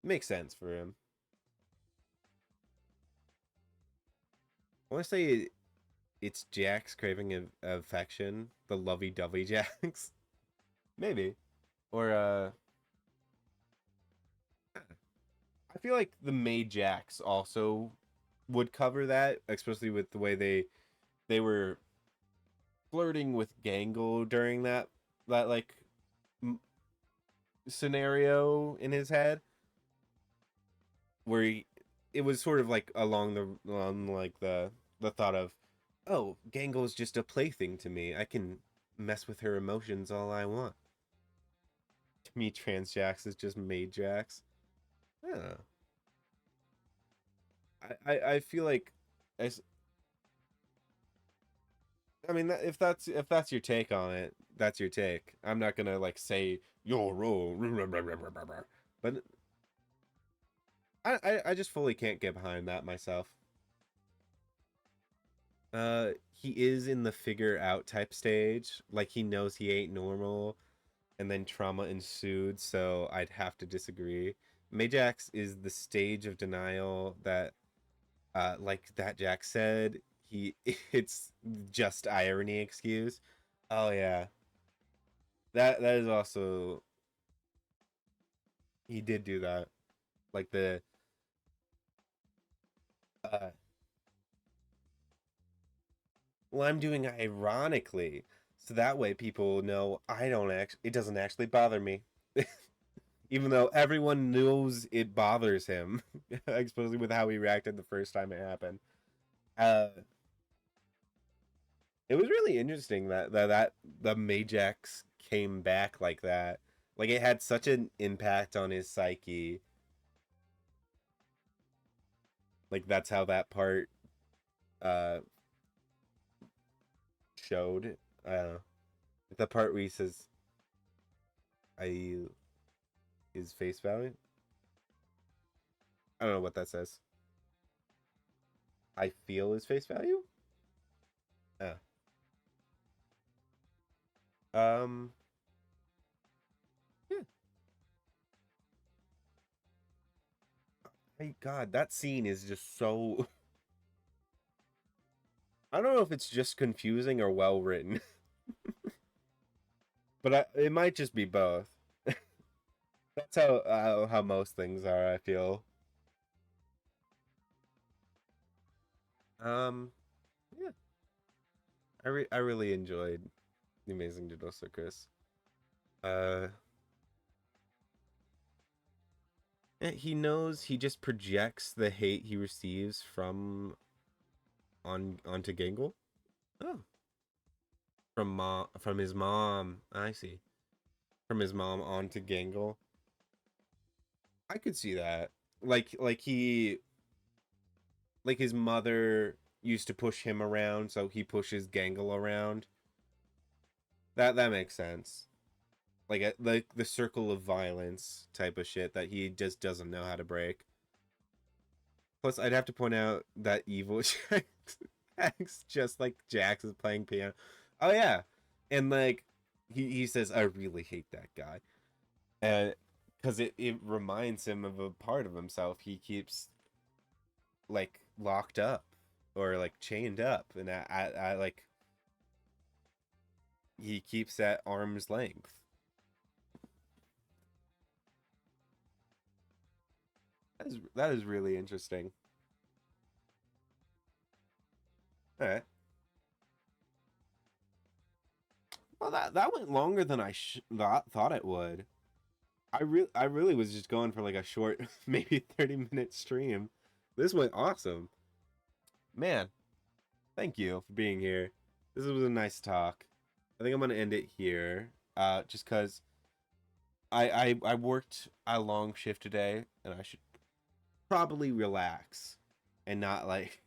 makes sense for him. I want to say it's Jax craving affection, the lovey-dovey Jax. Maybe. Or I feel like the Maid Jax also would cover that, especially with the way they were flirting with Gangle during that like scenario in his head, where it was sort of like along like the thought of, oh, Gangle's just a plaything to me. I can mess with her emotions all I want. To me, Trans Jax is just Maid Jax. I don't know. I feel like as I mean, if that's your take on it, that's your take. I'm not gonna like say your role, but I just fully can't get behind that myself. He is in the figure out type stage. Like he knows he ain't normal, and then trauma ensued, so I'd have to disagree. Majax is the stage of denial that like that Jack said, he it's just irony excuse. Oh yeah. That is also he did do that. Like the uh well, I'm doing it ironically. So that way people know I don't actually it doesn't actually bother me. Even though everyone knows it bothers him, especially with how he reacted the first time it happened. Uh it was really interesting that the Majax came back like that. Like it had such an impact on his psyche. Like that's how that part uh showed. I don't know. The part where he says I his face value. I don't know what that says. I feel his face value? Yeah. Um yeah. My God, that scene is just so I don't know if it's just confusing or well written, but it might just be both. That's how most things are. I feel. Um, yeah, I really enjoyed the Amazing Doodle Circus. Uh, he knows he just projects the hate he receives from onto Gangle. Oh, from his mom. I see. From his mom onto Gangle. I could see that. Like he like his mother used to push him around, so he pushes Gangle around. That makes sense. Like the circle of violence type of shit that he just doesn't know how to break. Plus, I'd have to point out that evil Jax acts just like Jax is playing piano. Oh yeah, and like he says, "I really hate that guy," and because it reminds him of a part of himself he keeps like locked up or like chained up, and I like he keeps at arm's length. That is really interesting. All right. Well, that went longer than I thought it would. I really was just going for like a short, maybe 30-minute stream. This went awesome, man. Thank you for being here. This was a nice talk. I think I'm gonna end it here. Just cause I worked a long shift today, and I should probably relax and not like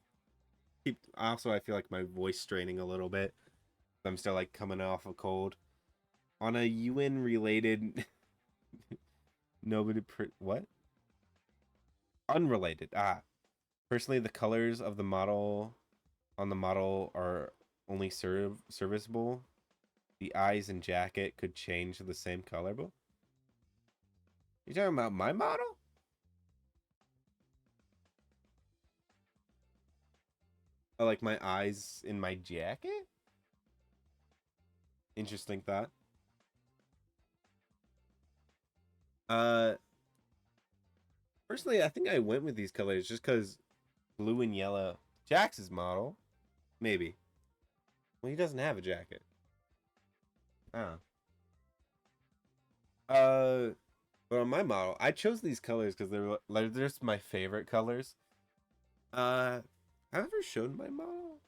keep. Also, I feel like my voice straining a little bit. I'm still like coming off a cold. On a UN related, what? Unrelated. Personally, the colors of the model on the model are only serviceable. The eyes and jacket could change to the same color. But you talking about my model? Oh, like my eyes in my jacket? Interesting thought. Uh, Personally, I think I went with these colors just because blue and yellow. Jax's model, maybe. Well, he doesn't have a jacket. Oh. Uh, but on my model, I chose these colors because they're just my favorite colors. Have I ever shown my model?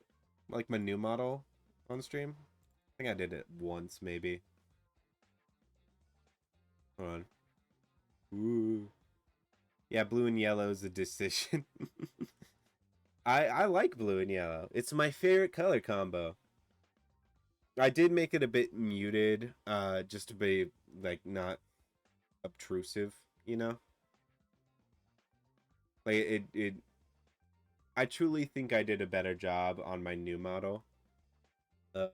Like my new model on stream? I think I did it once, maybe. Hold on. Ooh. Yeah, blue and yellow is a decision. I like blue and yellow. It's my favorite color combo. I did make it a bit muted, just to be like not obtrusive, you know? Like it I truly think I did a better job on my new model. Uh,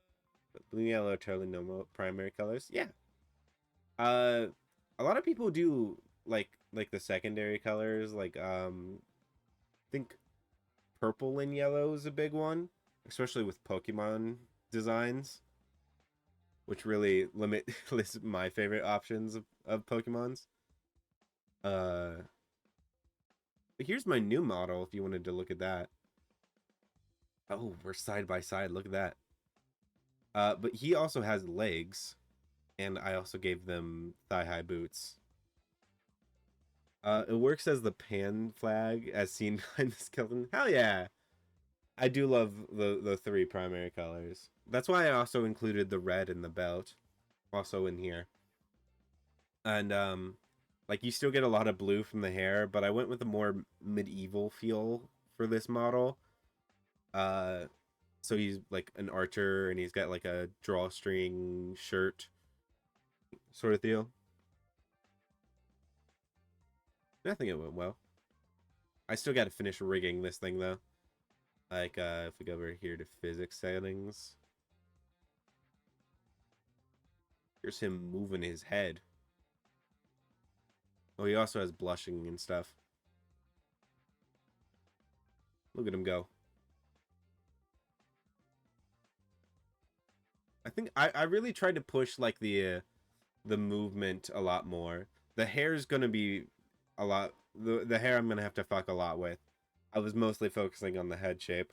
blue, yellow, totally normal primary colors. Yeah. Uh, a lot of people do like the secondary colors. Like I think purple and yellow is a big one, especially with Pokemon designs, which really limit list my favorite options of Pokemons. Uh, but here's my new model. If you wanted to look at that. Oh, we're side by side. Look at that. But he also has legs, and I also gave them thigh-high boots. It works as the pan flag, as seen behind the skeleton. Hell yeah! I do love the three primary colors. That's why I also included the red in the belt, also in here. And like you still get a lot of blue from the hair, but I went with a more medieval feel for this model. Uh, so he's like an archer, and he's got like a drawstring shirt sort of deal. I think it went well. I still got to finish rigging this thing though. Like if we go over here to physics settings, here's him moving his head. Oh, he also has blushing and stuff. Look at him go. I think I really tried to push like the movement a lot more. The hair's gonna be a lot. The hair I'm gonna have to fuck a lot with. I was mostly focusing on the head shape.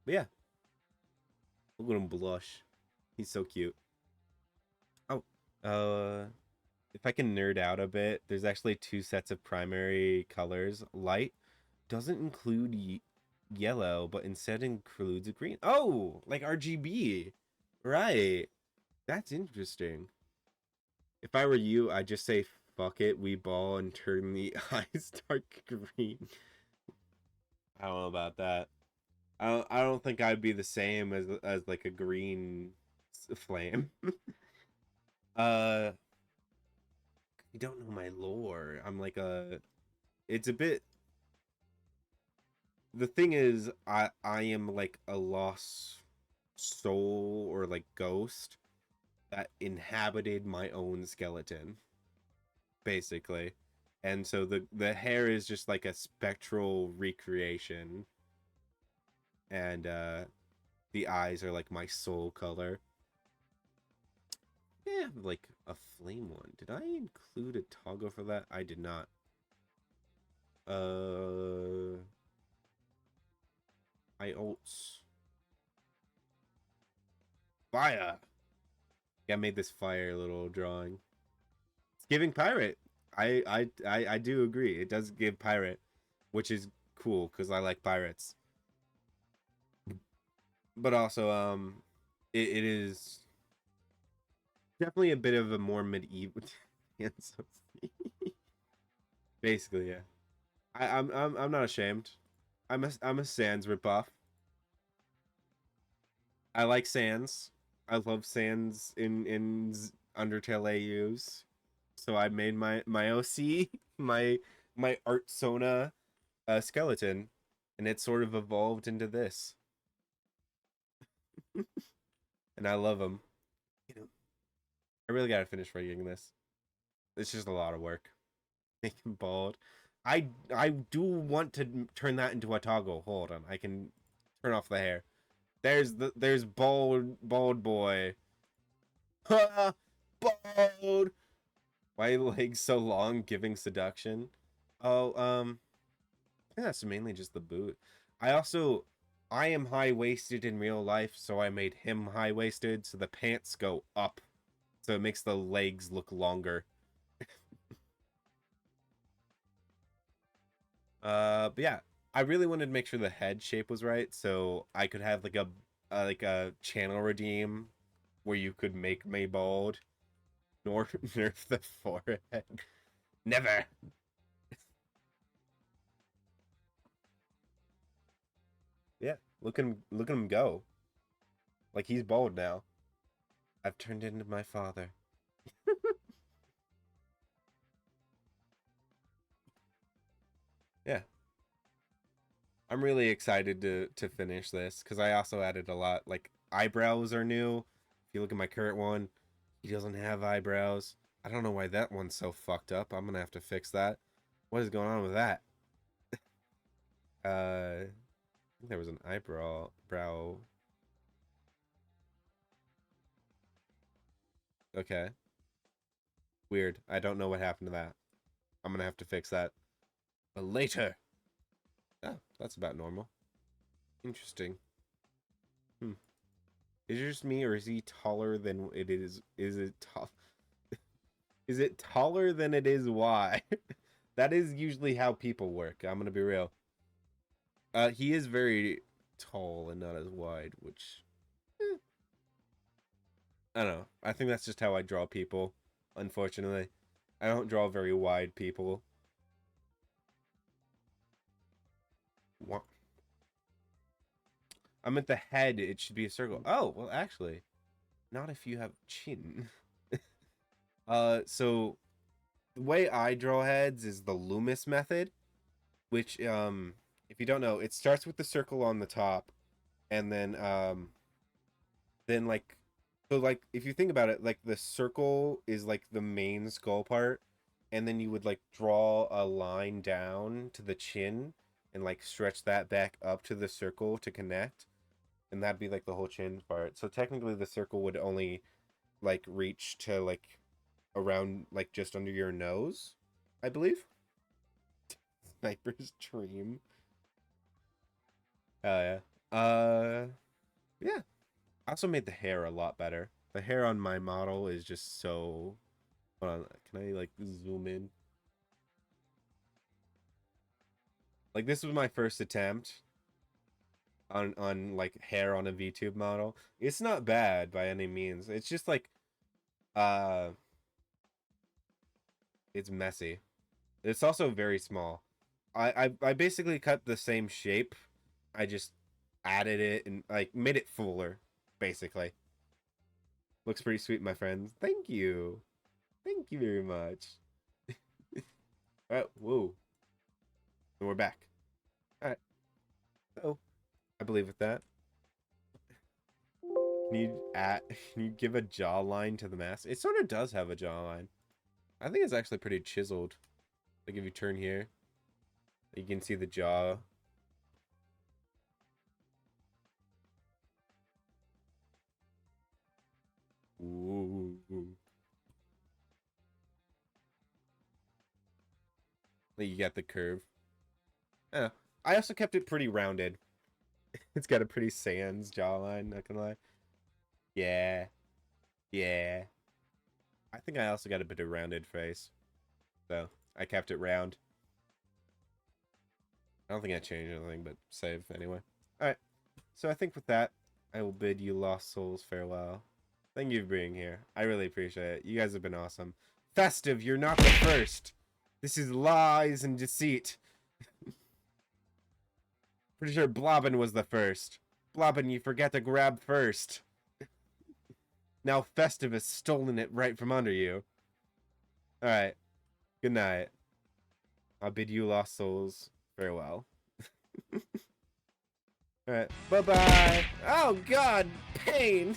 But yeah, look at him blush. He's so cute. Oh, if I can nerd out a bit, there's actually two sets of primary colors. Light doesn't include yellow, but instead includes a green. Oh, like RGB. Right. That's interesting. If I were you, I'd just say fuck it, we ball and turn the eyes dark green. I don't know about that. I don't think I'd be the same as like a green flame. uh you don't know my lore. I'm like a it's a bit the thing is I am like a lost soul or like ghost that inhabited my own skeleton basically, and so the hair is just like a spectral recreation, and the eyes are like my soul color. Yeah, like a flame one. Did I include a toggle for that? I did not. uh I ults fire. Yeah, I made this fire little drawing. It's giving pirate. I do agree. It does give pirate, which is cool because I like pirates. But also, it is definitely a bit of a more medieval. Basically, yeah. I'm not ashamed. I'm a Sans ripoff. I like Sans. I love Sans in Undertale AUs. So I made my OC, my Art Sona skeleton, and it sort of evolved into this. And I love him. You know, I really gotta finish writing this. It's just a lot of work. Make him bald. I do want to turn that into a toggle. Hold on, I can turn off the hair. There's bald boy. Bald. Why legs so long? Giving seduction. Oh, I think that's mainly just the boot. I also, I am high waisted in real life, so I made him high waisted, so the pants go up, so it makes the legs look longer. But yeah, I really wanted to make sure the head shape was right, so I could have like a channel redeem where you could make me bald, nor nerf the forehead. Never. Yeah, look at him go. Like he's bald now. I've turned into my father. Yeah. I'm really excited to finish this because I also added a lot. Like eyebrows are new. If you look at my current one, he doesn't have eyebrows. I don't know why that one's so fucked up. I'm gonna have to fix that. What is going on with that? I think there was an eyebrow brow. Okay. Weird. I don't know what happened to that. I'm gonna have to fix that. But later. Oh, that's about normal. Interesting. Hmm. Is it just me or is he taller than it is? Is it tall? Is it taller than it is wide? That is usually how people work. I'm gonna be real. He is very tall and not as wide, which I don't know. I think that's just how I draw people. Unfortunately, I don't draw very wide people. What? I'm at the head. It should be a circle. Oh, well, actually, not if you have chin. So the way I draw heads is the Loomis method, which if you don't know, it starts with the circle on the top, and then like so like if you think about it, like the circle is like the main skull part, and then you would like draw a line down to the chin and like stretch that back up to the circle to connect, and that'd be like the whole chin part. So technically the circle would only like reach to like around like just under your nose, I believe. Sniper's dream. Oh yeah. Yeah. I also made the hair a lot better. The hair on my model is just so. Hold on, can I like zoom in? Like this was my first attempt on like hair on a VTube model. It's not bad by any means. It's just like uh it's messy. It's also very small. I basically cut the same shape. I just added it and like made it fuller, basically. Looks pretty sweet, my friends. Thank you. Thank you very much. Whoa. And we're back. Alright. Oh, I believe with that. Can you give a jawline to the mask? It sort of does have a jawline. I think it's actually pretty chiseled. Like if you turn here, you can see the jaw. Ooh. Like you got the curve. Yeah. I also kept it pretty rounded. It's got a pretty sans jawline, not gonna lie. Yeah. Yeah. I think I also got a bit of rounded face. So I kept it round. I don't think I changed anything, but save anyway. Alright. So I think with that, I will bid you lost souls farewell. Thank you for being here. I really appreciate it. You guys have been awesome. Festive, you're not the first. This is lies and deceit. Pretty sure Blobbin was the first. Blobbin, you forget to grab first. Now Festive has stolen it right from under you. Alright. Good night. I'll bid you lost souls farewell. Alright. Bye-bye. Oh god, pain.